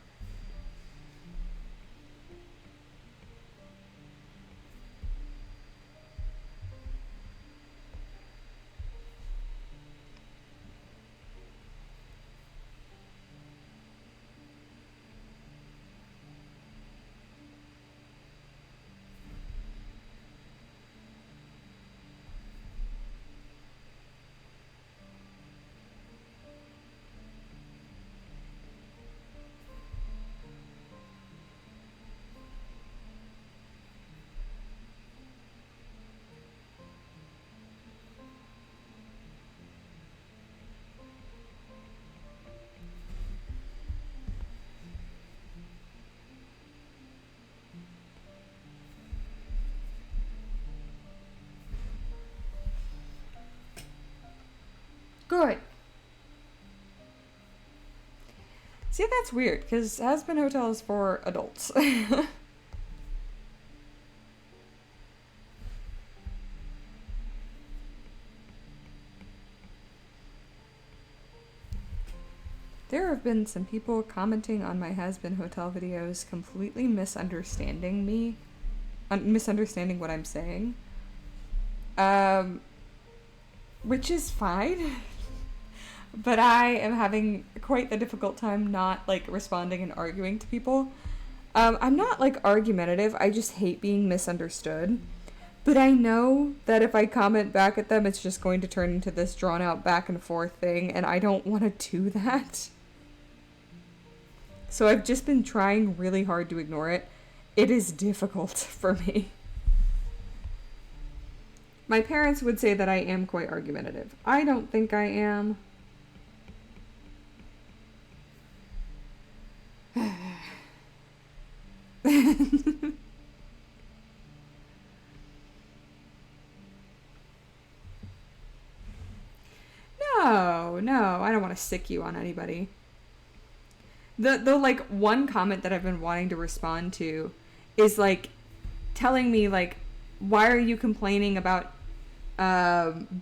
Good. See, that's weird, because Hazbin Hotel is for adults. There have been some people commenting on my Hazbin Hotel videos completely misunderstanding me. Misunderstanding what I'm saying. Which is fine. But I am having quite the difficult time not, like, responding and arguing to people. I'm not, like, argumentative. I just hate being misunderstood. But I know that if I comment back at them, it's just going to turn into this drawn-out back and forth thing, and I don't want to do that. So I've just been trying really hard to ignore it. It is difficult for me. My parents would say that I am quite argumentative. I don't think I am. No, I don't want to sick you on anybody. The like one comment that I've been wanting to respond to is like telling me like, why are you complaining about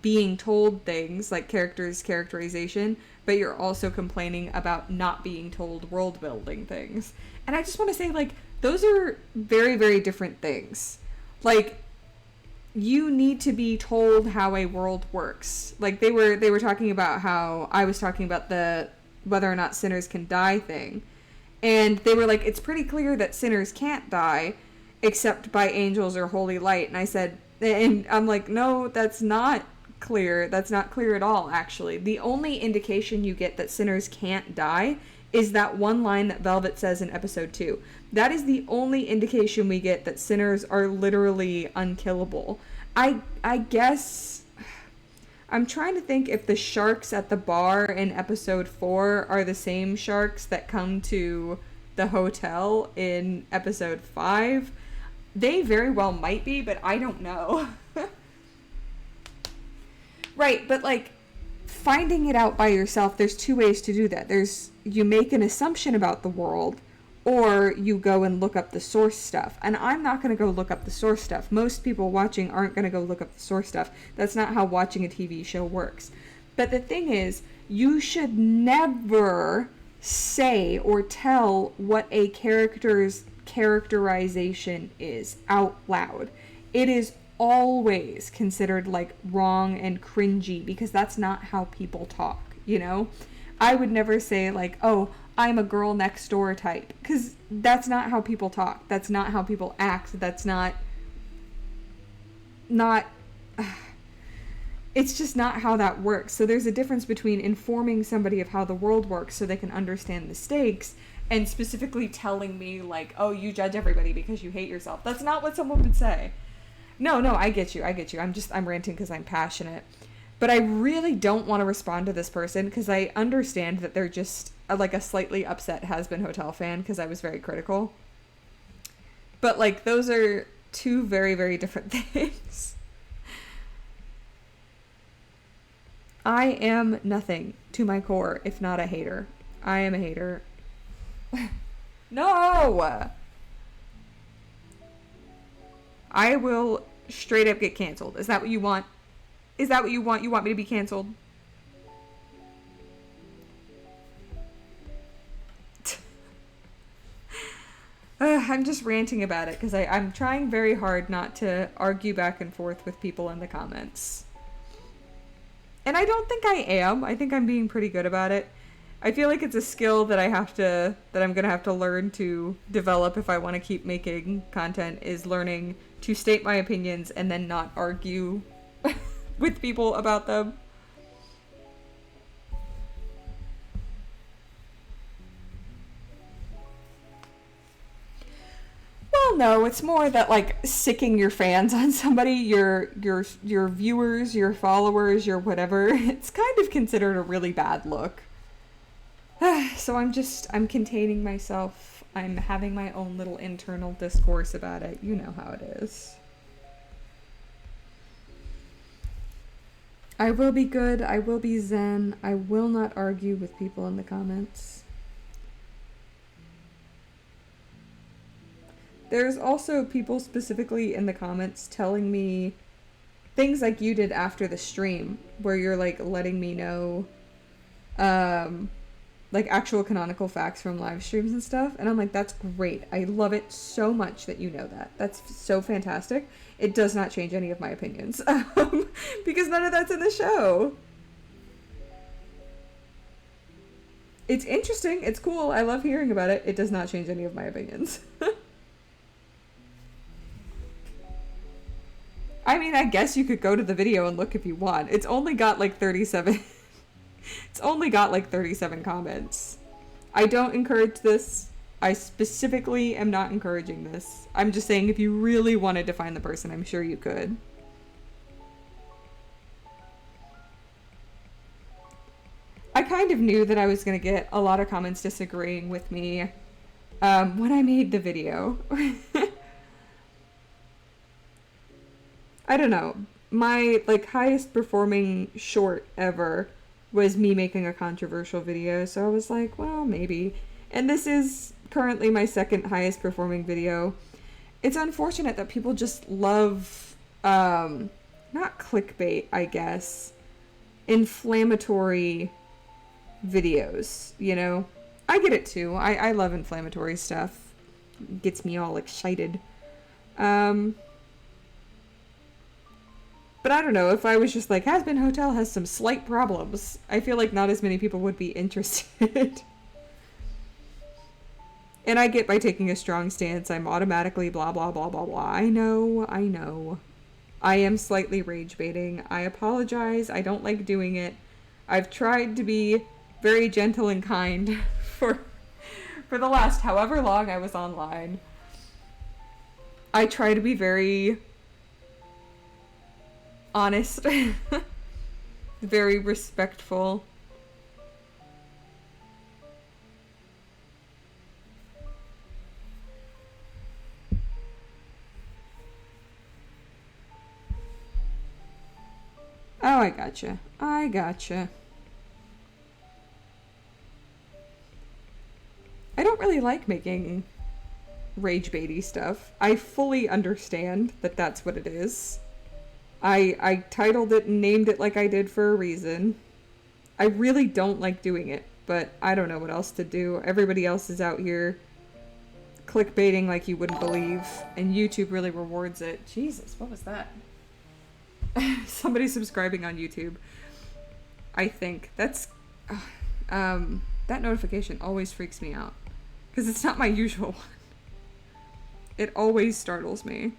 being told things like characterization, but you're also complaining about not being told world building things. And I just want to say, like, those are very, very different things. Like, you need to be told how a world works. Like, they were talking about how I was talking about the whether or not sinners can die thing. And they were like, it's pretty clear that sinners can't die except by angels or holy light. And I said, and I'm like, no, that's not clear. That's not clear at all, actually. The only indication you get that sinners can't die is that one line that Velvet says in episode 2. That is the only indication we get that sinners are literally unkillable. I guess... I'm trying to think if the sharks at the bar in episode 4 are the same sharks that come to the hotel in episode 5. They very well might be, but I don't know. Right, but like, finding it out by yourself, there's two ways to do that. There's, you make an assumption about the world, or you go and look up the source stuff. And I'm not going to go look up the source stuff. Most people watching aren't going to go look up the source stuff. That's not how watching a TV show works. But the thing is, you should never say or tell what a character's characterization is out loud. It is always considered like wrong and cringy because that's not how people talk, you know? I would never say like, oh, I'm a girl next door type, because that's not how people talk. That's not how people act. That's not it's just not how that works. So there's a difference between informing somebody of how the world works so they can understand the stakes, and specifically telling me like, oh, you judge everybody because you hate yourself. That's not what someone would say. No, I get you. I'm ranting because I'm passionate. But I really don't want to respond to this person because I understand that they're just like a slightly upset Has-Been Hotel fan because I was very critical. But like, those are two very, very different things. I am nothing to my core if not a hater. I am a hater. No! I will straight up get canceled. Is that what you want? Is that what you want? You want me to be canceled? I'm just ranting about it because I'm trying very hard not to argue back and forth with people in the comments. And I don't think I am. I think I'm being pretty good about it. I feel like it's a skill that I'm gonna have to learn to develop if I want to keep making content, is learning to state my opinions and then not argue with people about them. Well, no, it's more that like sicking your fans on somebody, your viewers, your followers, your whatever, it's kind of considered a really bad look. So I'm containing myself. I'm having my own little internal discourse about it. You know how it is. I will be good. I will be zen. I will not argue with people in the comments. There's also people specifically in the comments telling me things like you did after the stream, where you're like letting me know like actual canonical facts from live streams and stuff, and I'm like, that's great. I love it so much that you know that. That's so fantastic. It does not change any of my opinions because none of that's in the show. It's interesting. It's cool. I love hearing about it. It does not change any of my opinions. I mean, I guess you could go to the video and look if you want. It's only got like 37 It's only got like 37 comments. I don't encourage this. I specifically am not encouraging this. I'm just saying if you really wanted to find the person, I'm sure you could. I kind of knew that I was going to get a lot of comments disagreeing with me when I made the video. I don't know. My like highest performing short ever was me making a controversial video, so I was like, well, maybe. And this is currently my second highest performing video. It's unfortunate that people just love, not clickbait, I guess, inflammatory videos, you know? I get it too. I love inflammatory stuff. It gets me all excited. But I don't know, if I was just like, Has-Been Hotel has some slight problems, I feel like not as many people would be interested. And I get by taking a strong stance, I'm automatically blah blah blah blah blah. I know. I am slightly rage baiting. I apologize, I don't like doing it. I've tried to be very gentle and kind for the last however long I was online. I try to be very honest, very respectful. Oh, I gotcha. I don't really like making rage baity stuff. I fully understand that that's what it is. I titled it and named it like I did for a reason. I really don't like doing it, but I don't know what else to do. Everybody else is out here clickbaiting like you wouldn't believe, and YouTube really rewards it. Jesus, what was that? Somebody subscribing on YouTube. I think that's... that notification always freaks me out. Because it's not my usual one. It always startles me.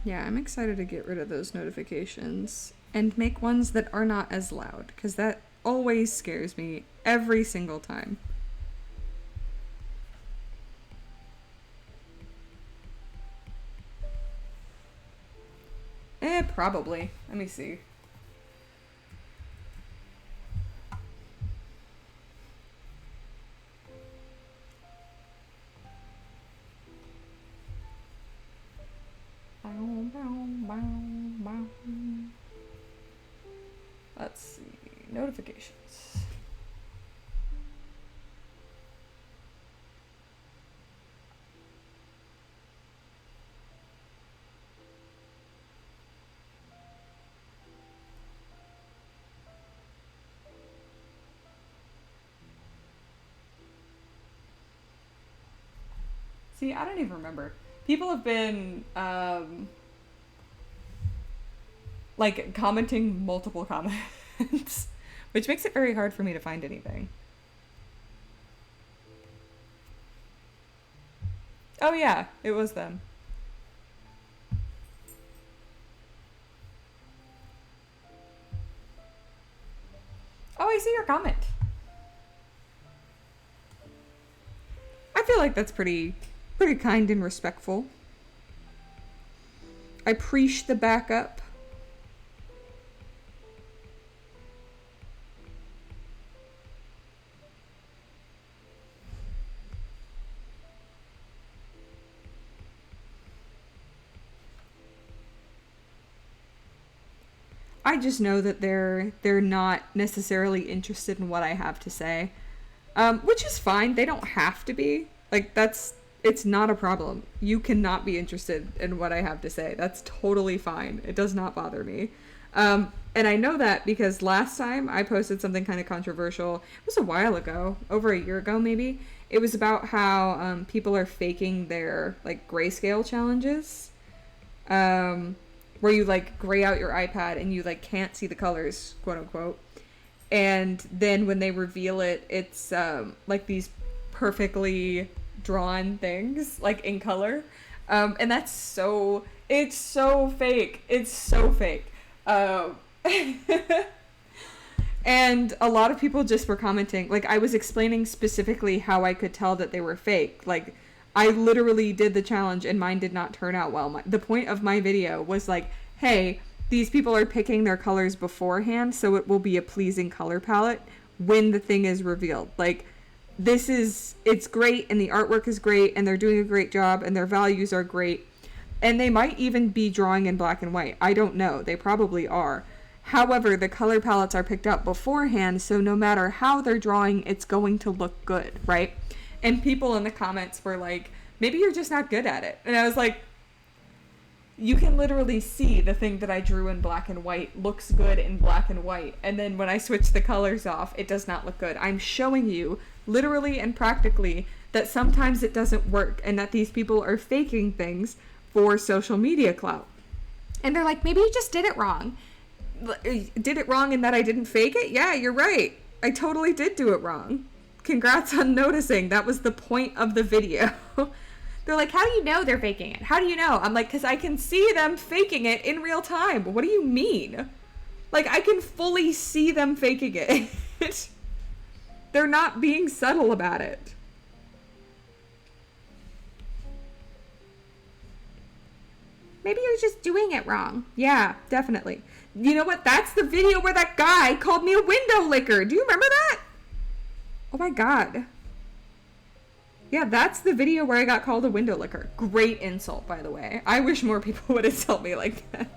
Yeah, I'm excited to get rid of those notifications and make ones that are not as loud, because that always scares me every single time. Probably. Let me see. Let's see. Notifications. See, I don't even remember. People have been, like, commenting multiple comments, which makes it very hard for me to find anything. Oh yeah, it was them. Oh, I see your comment. I feel like that's pretty kind and respectful. I appreciate the backup. I just know that they're not necessarily interested in what I have to say, which is fine. They don't have to be. Like, it's not a problem. You cannot be interested in what I have to say. That's totally fine. It does not bother me. And I know that because last time I posted something kind of controversial. It was a while ago, over a year ago maybe. It was about how people are faking their, like, grayscale challenges. Where you, like, gray out your iPad and you, like, can't see the colors, quote unquote. And then when they reveal it, it's, like, these perfectly drawn things, like, in color. And that's it's so fake. It's so fake. And a lot of people just were commenting, like, I was explaining specifically how I could tell that they were fake. Like, I literally did the challenge and mine did not turn out well. The point of my video was like, hey, these people are picking their colors beforehand, so it will be a pleasing color palette when the thing is revealed. Like, it's great, and the artwork is great, and they're doing a great job, and their values are great. And they might even be drawing in black and white. I don't know. They probably are. However, the color palettes are picked up beforehand, so no matter how they're drawing, it's going to look good, right? And people in the comments were like, maybe you're just not good at it. And I was like, you can literally see the thing that I drew in black and white looks good in black and white. And then when I switch the colors off, it does not look good. I'm showing you, literally and practically, that sometimes it doesn't work and that these people are faking things for social media clout. And they're like, maybe you just did it wrong. Did it wrong in that I didn't fake it? Yeah, you're right. I totally did do it wrong. Congrats on noticing. That was the point of the video. They're like, how do you know they're faking it? How do you know? I'm like, because I can see them faking it in real time. What do you mean? Like, I can fully see them faking it. They're not being subtle about it. Maybe you're just doing it wrong. Yeah, definitely. You know what? That's the video where that guy called me a window licker. Do you remember that? Oh my god. Yeah, that's the video where I got called a window licker. Great insult, by the way. I wish more people would insult me like that.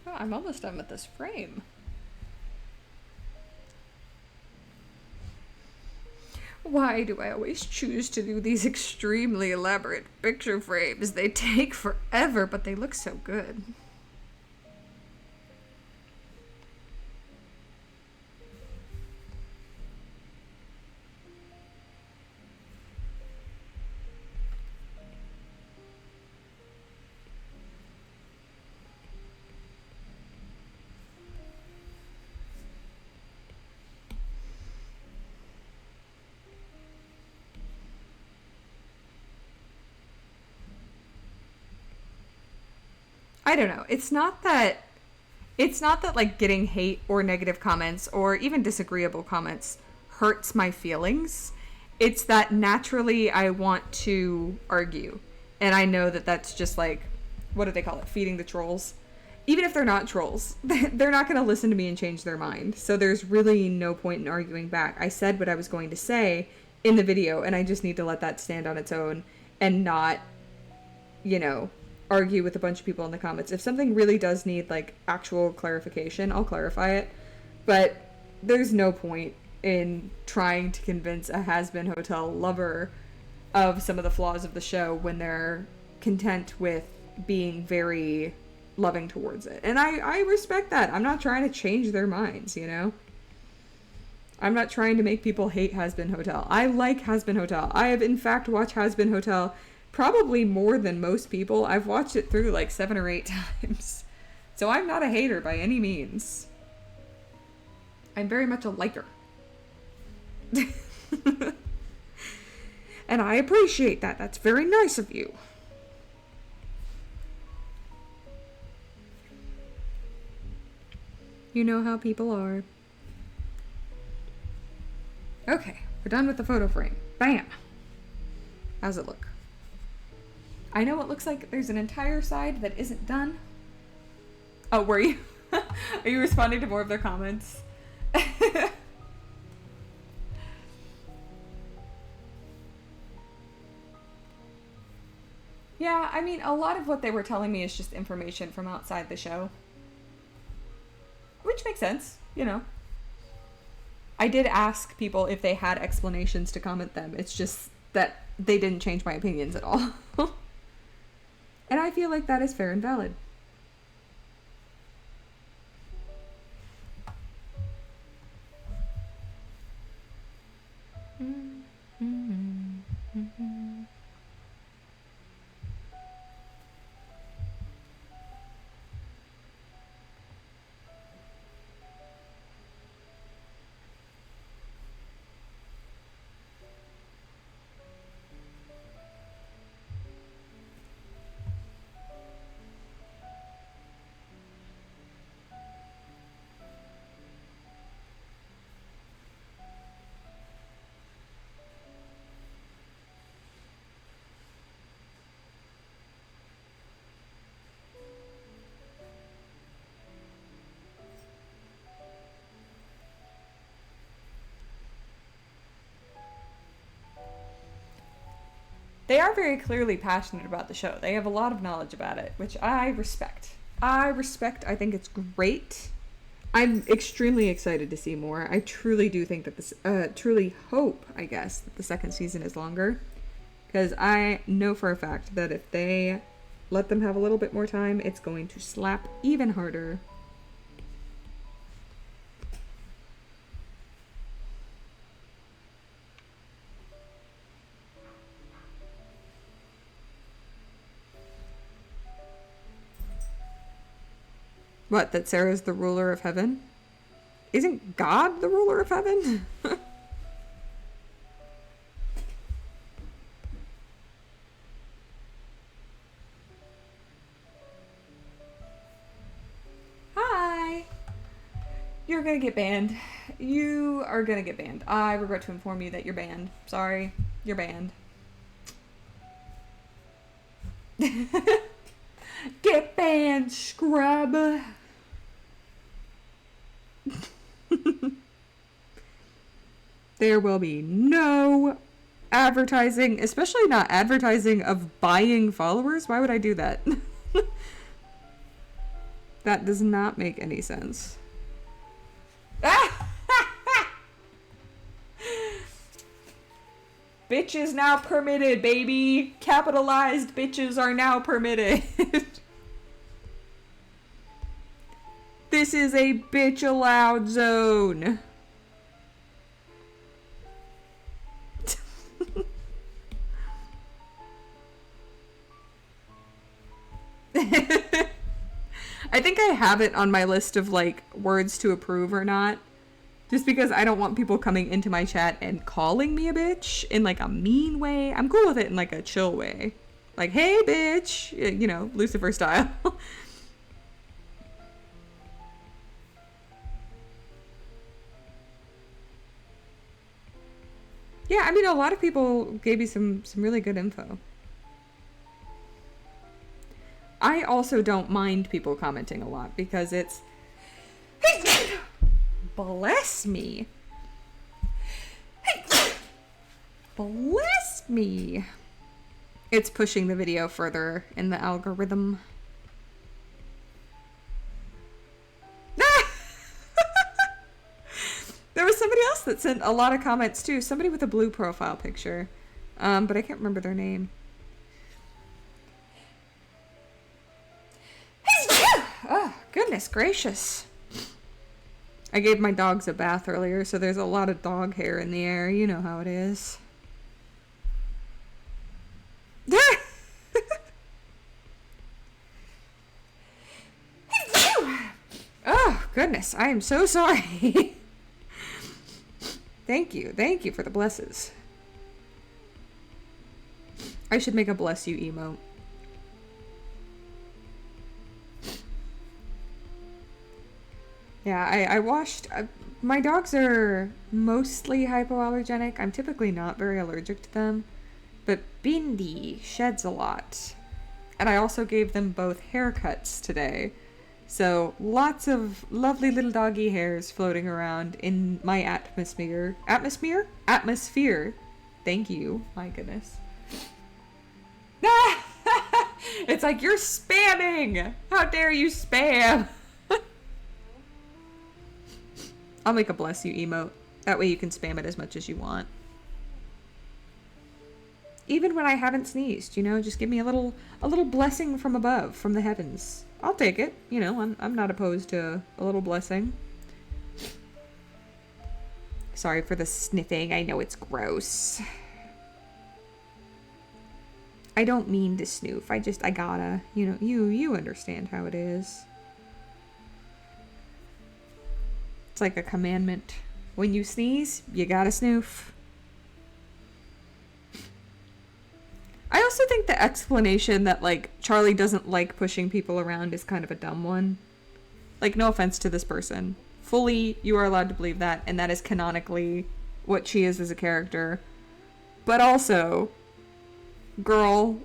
Oh, I'm almost done with this frame. Why do I always choose to do these extremely elaborate picture frames? They take forever, but they look so good. I don't know. It's not that like getting hate or negative comments or even disagreeable comments hurts my feelings. It's that naturally I want to argue. And I know that that's just like, what do they call it? Feeding the trolls. Even if they're not trolls, they're not going to listen to me and change their mind. So there's really no point in arguing back. I said what I was going to say in the video, and I just need to let that stand on its own and not, you know, argue with a bunch of people in the comments. If something really does need like actual clarification, I'll clarify it. But there's no point in trying to convince a Has-Been Hotel lover of some of the flaws of the show when they're content with being very loving towards it. And I respect that. I'm not trying to change their minds, you know? I'm not trying to make people hate Has-Been Hotel. I like Has-Been Hotel. I have in fact watched Has-Been Hotel probably more than most people. I've watched it through like 7 or 8 times. So I'm not a hater by any means. I'm very much a liker. And I appreciate that. That's very nice of you. You know how people are. Okay, we're done with the photo frame. Bam! How's it look? I know it looks like there's an entire side that isn't done. Oh, were you? Are you responding to more of their comments? Yeah, I mean, a lot of what they were telling me is just information from outside the show. Which makes sense, you know. I did ask people if they had explanations to comment them. It's just that they didn't change my opinions at all. And I feel like that is fair and valid. They are very clearly passionate about the show. They have a lot of knowledge about it, which I respect. I think it's great. I'm extremely excited to see more. I truly do think that this, truly hope, I guess, that the second season is longer. Because I know for a fact that if they let them have a little bit more time, it's going to slap even harder. What, that Sarah's the ruler of heaven? Isn't God the ruler of heaven? Hi! You're gonna get banned. You are gonna get banned. I regret to inform you that you're banned. Sorry, you're banned. Get banned, scrub! There will be no advertising, especially not advertising of buying followers. Why would I do that? That does not make any sense. Bitch is now permitted, baby. Capitalized bitches are now permitted. This is a bitch allowed zone. I think I have it on my list of like words to approve or not. Just because I don't want people coming into my chat and calling me a bitch in like a mean way. I'm cool with it in like a chill way. Like, hey bitch, you know, Lucifer style. Yeah, I mean, a lot of people gave me some really good info. I also don't mind people commenting a lot because it's... Bless me. Bless me. It's pushing the video further in the algorithm. There was somebody else that sent a lot of comments too. Somebody with a blue profile picture. But I can't remember their name. Oh, goodness gracious. I gave my dogs a bath earlier, so there's a lot of dog hair in the air. You know how it is. Oh, goodness. I am so sorry. Thank you. Thank you for the blesses. I should make a bless you emote. Yeah, I washed... my dogs are mostly hypoallergenic. I'm typically not very allergic to them. But Bindi sheds a lot. And I also gave them both haircuts today. So lots of lovely little doggy hairs floating around in my atmosphere. Atmosphere? Atmosphere. Thank you. My goodness. It's like, you're spamming! How dare you spam! I'll make a bless you emote. That way you can spam it as much as you want. Even when I haven't sneezed, you know, just give me a little blessing from above, from the heavens. I'll take it. You know, I'm not opposed to a little blessing. Sorry for the sniffing. I know it's gross. I don't mean to snoof. I gotta. You know, you understand how it is. It's like a commandment. When you sneeze, you gotta snoof. I also think the explanation that, like, Charlie doesn't like pushing people around is kind of a dumb one. Like, no offense to this person. Fully, you are allowed to believe that, and that is canonically what she is as a character. But also, girl,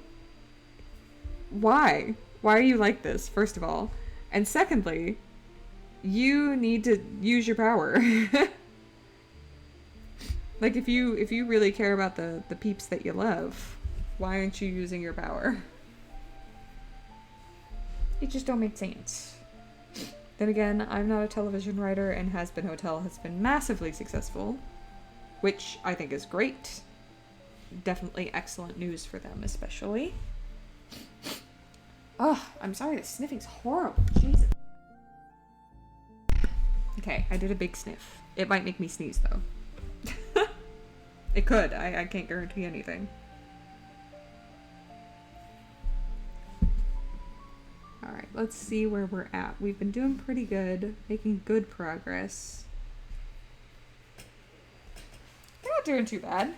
why? Why are you like this, first of all? And secondly, you need to use your power. Like, if you really care about the peeps that you love, why aren't you using your power? It just don't make sense. Then again, I'm not a television writer, and Has Been Hotel has been massively successful, which I think is great. Definitely excellent news for them, especially. Oh, I'm sorry, the sniffing's horrible. Jesus. Okay, I did a big sniff. It might make me sneeze, though. It could. I can't guarantee anything. Alright, let's see where we're at. We've been doing pretty good, making good progress. We're not doing too bad.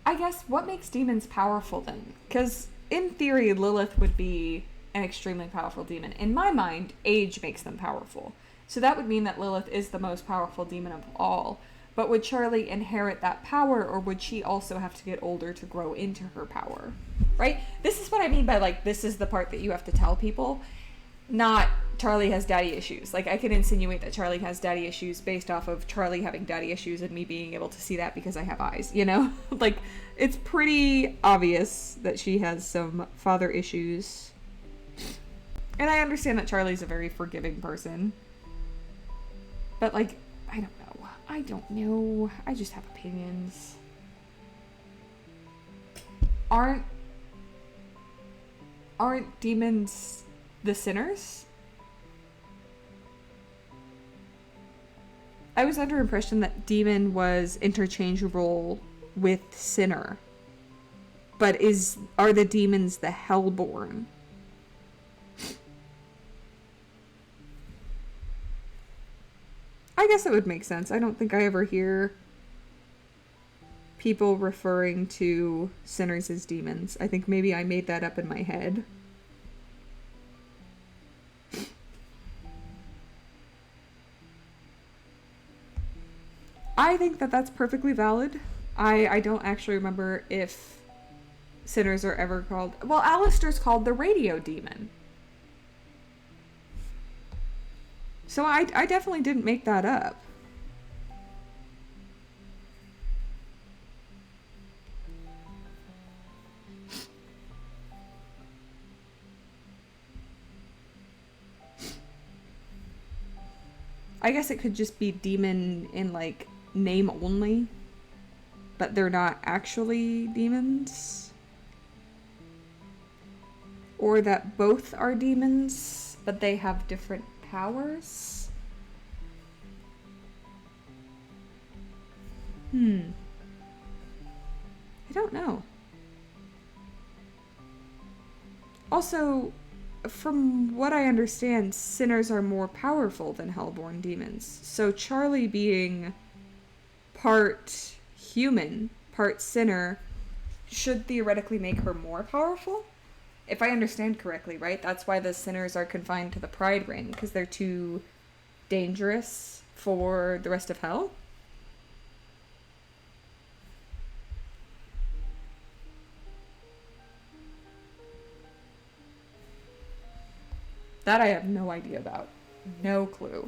I guess, what makes demons powerful then? Because, in theory, Lilith would be an extremely powerful demon. In my mind, age makes them powerful. So that would mean that Lilith is the most powerful demon of all. But would Charlie inherit that power, or would she also have to get older to grow into her power? Right? This is what I mean by, like, this is the part that you have to tell people. Not Charlie has daddy issues. Like, I can insinuate that Charlie has daddy issues based off of Charlie having daddy issues and me being able to see that because I have eyes, you know? Like, it's pretty obvious that she has some father issues. And I understand that Charlie's a very forgiving person. But, like, I don't know. I just have opinions. Aren't demons the sinners? I was under impression that demon was interchangeable with sinner. But are the demons the hellborn? I guess it would make sense. I don't think I ever hear people referring to sinners as demons. I think maybe I made that up in my head. I think that that's perfectly valid. I don't actually remember if sinners are ever called... Well, Alistair's called the radio demon. So I definitely didn't make that up. I guess it could just be demon in, like, name only, but they're not actually demons. Or that both are demons, but they have different powers. I don't know. Also, from what I understand, sinners are more powerful than hellborn demons. So Charlie being part human, part sinner, should theoretically make her more powerful? If I understand correctly, right? That's why the sinners are confined to the Pride Ring, because they're too dangerous for the rest of hell? That I have no idea about. No clue.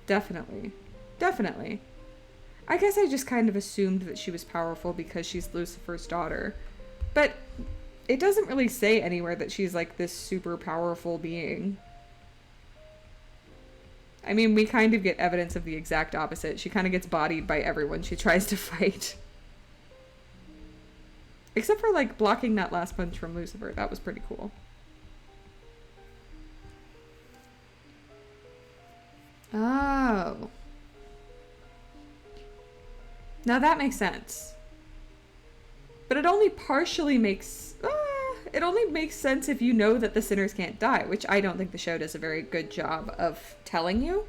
Definitely. Definitely. I guess I just kind of assumed that she was powerful because she's Lucifer's daughter. But it doesn't really say anywhere that she's like this super powerful being. I mean, we kind of get evidence of the exact opposite. She kind of gets bodied by everyone she tries to fight. Except for, like, blocking that last punch from Lucifer. That was pretty cool. Oh. Now that makes sense. But it only partially makes... it only makes sense if you know that the sinners can't die, which I don't think the show does a very good job of telling you.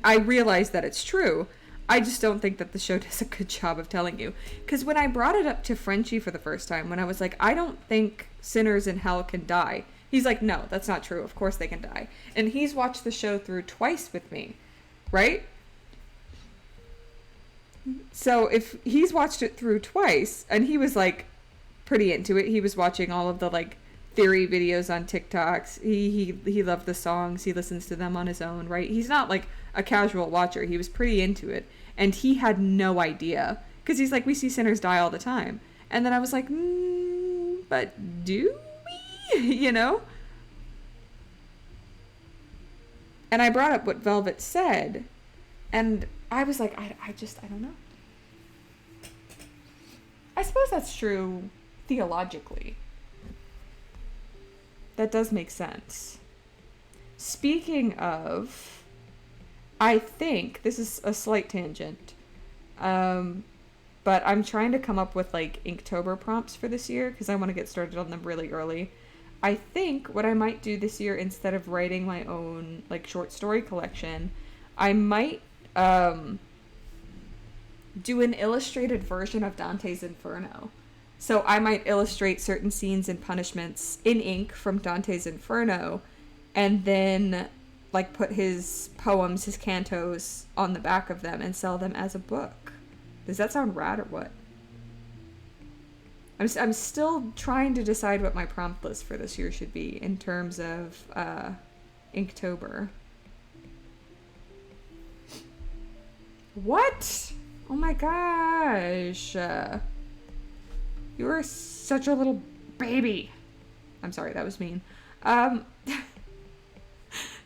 I realize that it's true. I just don't think that the show does a good job of telling you. Because when I brought it up to Frenchie for the first time, when I was like, I don't think sinners in hell can die, he's like, no, that's not true. Of course they can die. And he's watched the show through twice with me, right? So if he's watched it through twice, and he was like pretty into it, he was watching all of the like theory videos on TikToks. He loved the songs. He listens to them on his own, right? He's not like a casual watcher. He was pretty into it. And he had no idea. Because he's like, we see sinners die all the time. And then I was like, but do we? You know? And I brought up what Velvet said. And I was like, I don't know. I suppose that's true theologically. That does make sense. Speaking of... I think, this is a slight tangent, but I'm trying to come up with, like, Inktober prompts for this year, because I want to get started on them really early. I think what I might do this year, instead of writing my own, like, short story collection, I might, do an illustrated version of Dante's Inferno. So I might illustrate certain scenes and punishments in ink from Dante's Inferno, and then... like put his poems, his cantos on the back of them and sell them as a book. Does that sound rad or what? I'm still trying to decide what my prompt list for this year should be in terms of Inktober. What? Oh my gosh. You are such a little baby. I'm sorry, that was mean.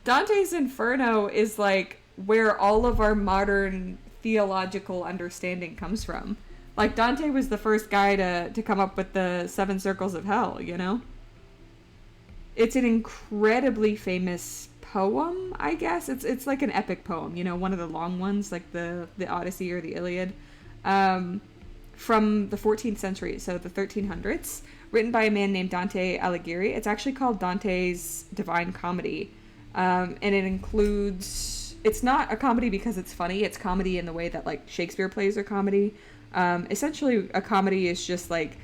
Dante's Inferno is like where all of our modern theological understanding comes from. Like, Dante was the first guy to come up with the 7 circles of hell, you know? It's an incredibly famous poem, I guess. It's like an epic poem, you know, one of the long ones, like the Odyssey or the Iliad, from the 14th century, so the 1300s, written by a man named Dante Alighieri. It's actually called Dante's Divine Comedy, and it includes... It's not a comedy because it's funny. It's comedy in the way that, like, Shakespeare plays are comedy. Essentially, a comedy is just, like,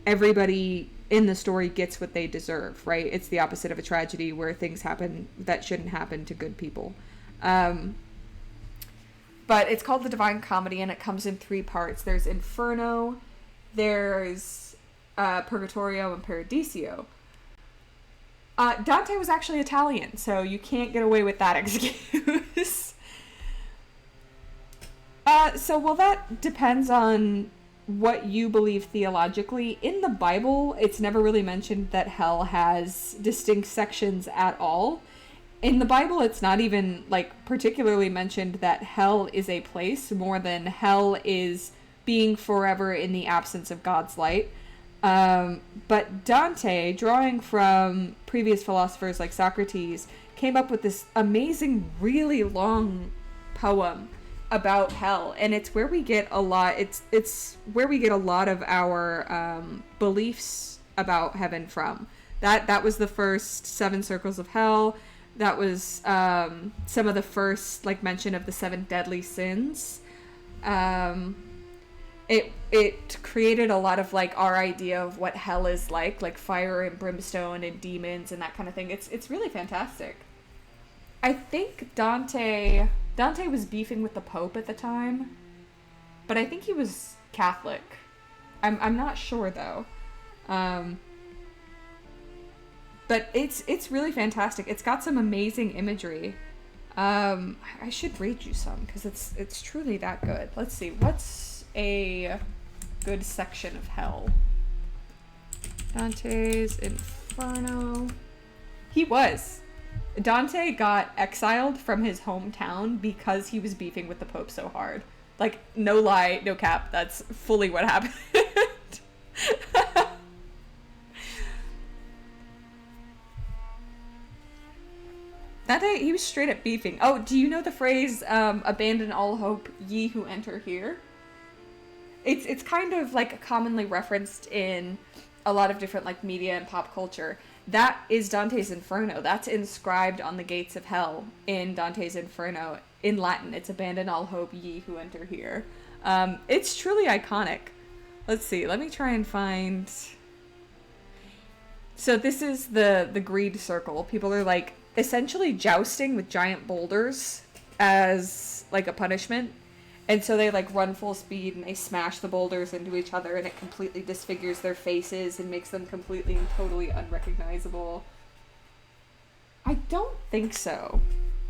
everybody in the story gets what they deserve, right? It's the opposite of a tragedy where things happen that shouldn't happen to good people. But it's called the Divine Comedy, and it comes in 3 parts. There's Inferno, there's Purgatorio, and Paradiso. Dante was actually Italian, so you can't get away with that excuse. Well, that depends on what you believe theologically. In the Bible, it's never really mentioned that hell has distinct sections at all. In the Bible, it's not even, like, particularly mentioned that hell is a place, more than hell is being forever in the absence of God's light. But Dante, drawing from previous philosophers like Socrates, came up with this amazing, really long poem about hell, and it's where we get a lot. It's where we get a lot of our beliefs about heaven from. That was the first 7 circles of hell. That was some of the first, like, mention of the 7 deadly sins. It created a lot of, like, our idea of what hell is like fire and brimstone and demons and that kind of thing. It's really fantastic. I think Dante was beefing with the Pope at the time, but I think he was Catholic. I'm not sure though. But it's really fantastic. It's got some amazing imagery. I should read you some because it's truly that good. Let's see, what's a good section of hell? Dante's Inferno. Dante got exiled from his hometown because he was beefing with the Pope so hard. Like, no lie, no cap, that's fully what happened. Dante, he was straight up beefing. Oh, do you know the phrase, abandon all hope, ye who enter here? It's kind of, like, commonly referenced in a lot of different, like, media and pop culture. That is Dante's Inferno. That's inscribed on the gates of hell in Dante's Inferno. In Latin, it's abandon all hope, ye who enter here. It's truly iconic. Let's see, let me try and find... So this is the greed circle. People are, like, essentially jousting with giant boulders as, like, a punishment. And so they, like, run full speed and they smash the boulders into each other, and it completely disfigures their faces and makes them completely and totally unrecognizable. I don't think so.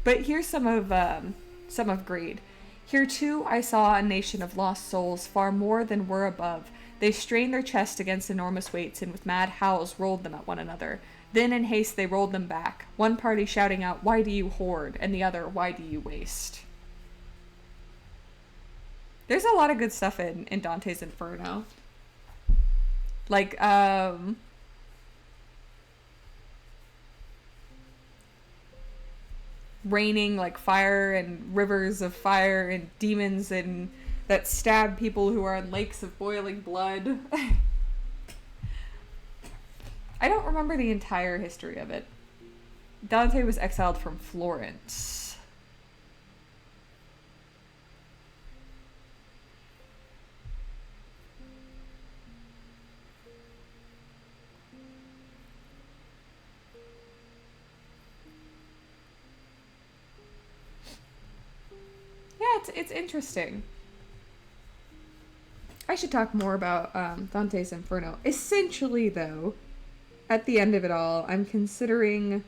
But here's some of greed. Here too I saw a nation of lost souls, far more than were above. They strained their chests against enormous weights, and with mad howls rolled them at one another. Then in haste they rolled them back, one party shouting out, "Why do you hoard?" and the other, "Why do you waste?" There's a lot of good stuff in Dante's Inferno. Like, raining, like, fire and rivers of fire and demons and that stab people who are in lakes of boiling blood. I don't remember the entire history of it. Dante was exiled from Florence. Yeah, it's interesting. I should talk more about Dante's Inferno. Essentially, though, at the end of it all, I'm considering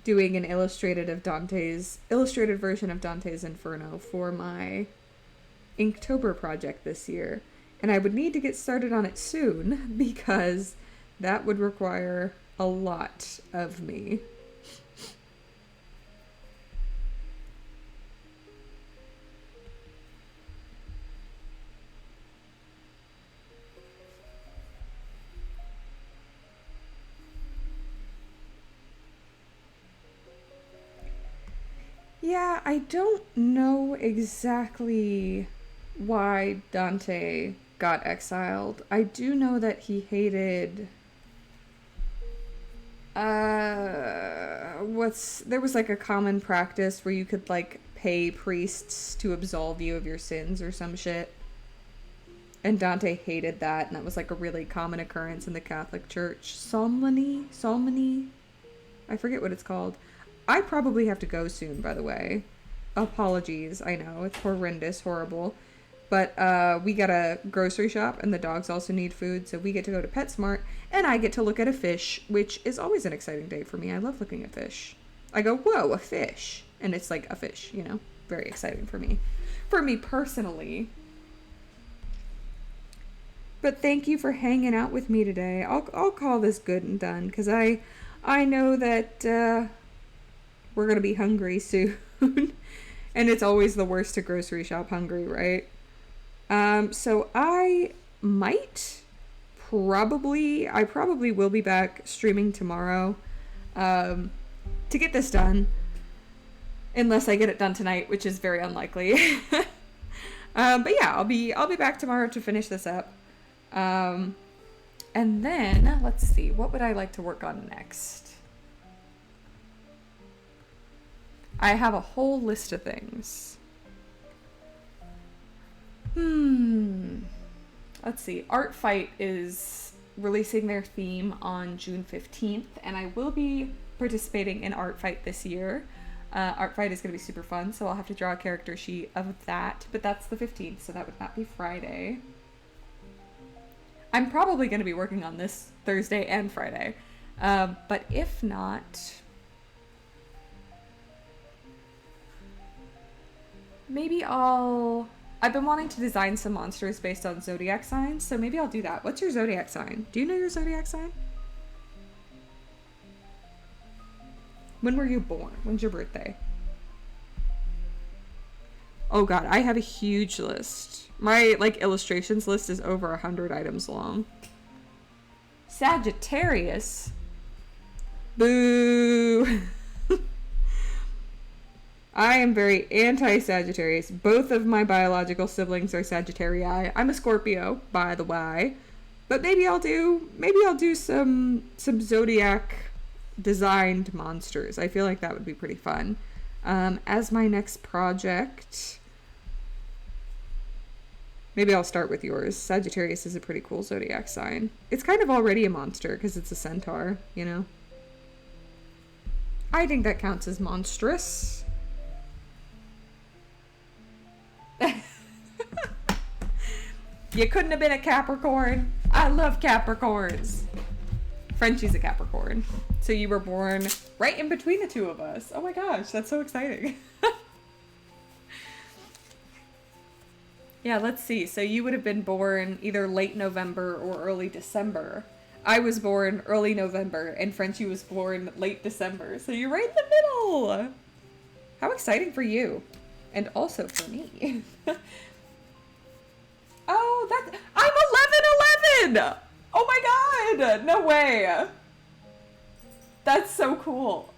doing an illustrated version of Dante's Inferno for my Inktober project this year. And I would need to get started on it soon because that would require a lot of me. Yeah, I don't know exactly why Dante got exiled. I do know that he hated there was like a common practice where you could like pay priests to absolve you of your sins or some shit. And Dante hated that, and that was like a really common occurrence in the Catholic Church. Psalmony? I forget what it's called. I probably have to go soon, by the way. Apologies, I know, it's horrendous, horrible. But we got a grocery shop, and the dogs also need food, so we get to go to PetSmart, and I get to look at a fish, which is always an exciting day for me. I love looking at fish. I go, whoa, a fish. And it's like a fish, you know? Very exciting for me. For me personally. But thank you for hanging out with me today. I'll call this good and done, because I know that we're going to be hungry soon. And it's always the worst to grocery shop hungry, right? So I probably will be back streaming tomorrow to get this done. Unless I get it done tonight, which is very unlikely. But yeah, I'll be back tomorrow to finish this up. And then, let's see, what would I like to work on next? I have a whole list of things. Let's see. Art Fight is releasing their theme on June 15th, and I will be participating in Art Fight this year. Art Fight is going to be super fun, so I'll have to draw a character sheet of that, but that's the 15th, so that would not be Friday. I'm probably going to be working on this Thursday and Friday, but if not... Maybe I've been wanting to design some monsters based on zodiac signs, so maybe I'll do that. What's your zodiac sign? Do you know your zodiac sign? When were you born? When's your birthday? Oh god, I have a huge list. My, illustrations list is over 100 items long. Sagittarius? Boo! I am very anti-Sagittarius. Both of my biological siblings are Sagittarii. I'm a Scorpio, by the way. But maybe I'll do some zodiac designed monsters. I feel like that would be pretty fun. As my next project, maybe I'll start with yours. Sagittarius is a pretty cool zodiac sign. It's kind of already a monster because it's a centaur, you know? I think that counts as monstrous. You couldn't have been a Capricorn. I love Capricorns. Frenchie's a Capricorn. So you were born right in between the two of us. Oh my gosh, that's so exciting. Yeah, let's see. So you would have been born either late November or early December. I was born early November and Frenchie was born late December. So you're right in the middle. How exciting for you. And also for me. Oh, I'm 11/11! Oh my god! No way! That's so cool.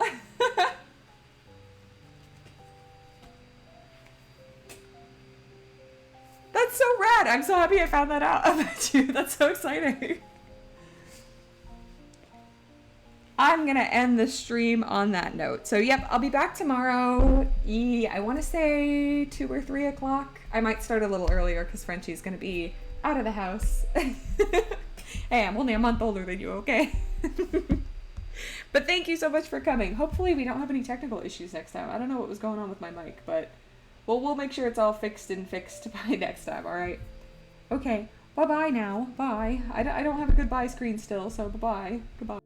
That's so rad! I'm so happy I found that out about you. That's so exciting. I'm gonna end the stream on that note. So yep, I'll be back tomorrow. I want to say 2 or 3 o'clock. I might start a little earlier because Frenchie's gonna be out of the house. Hey, I'm only a month older than you, okay? But thank you so much for coming. Hopefully we don't have any technical issues next time. I don't know what was going on with my mic, but we'll make sure it's all fixed by next time, alright? Okay. Bye-bye now. Bye. I don't have a goodbye screen still, so bye-bye. Goodbye.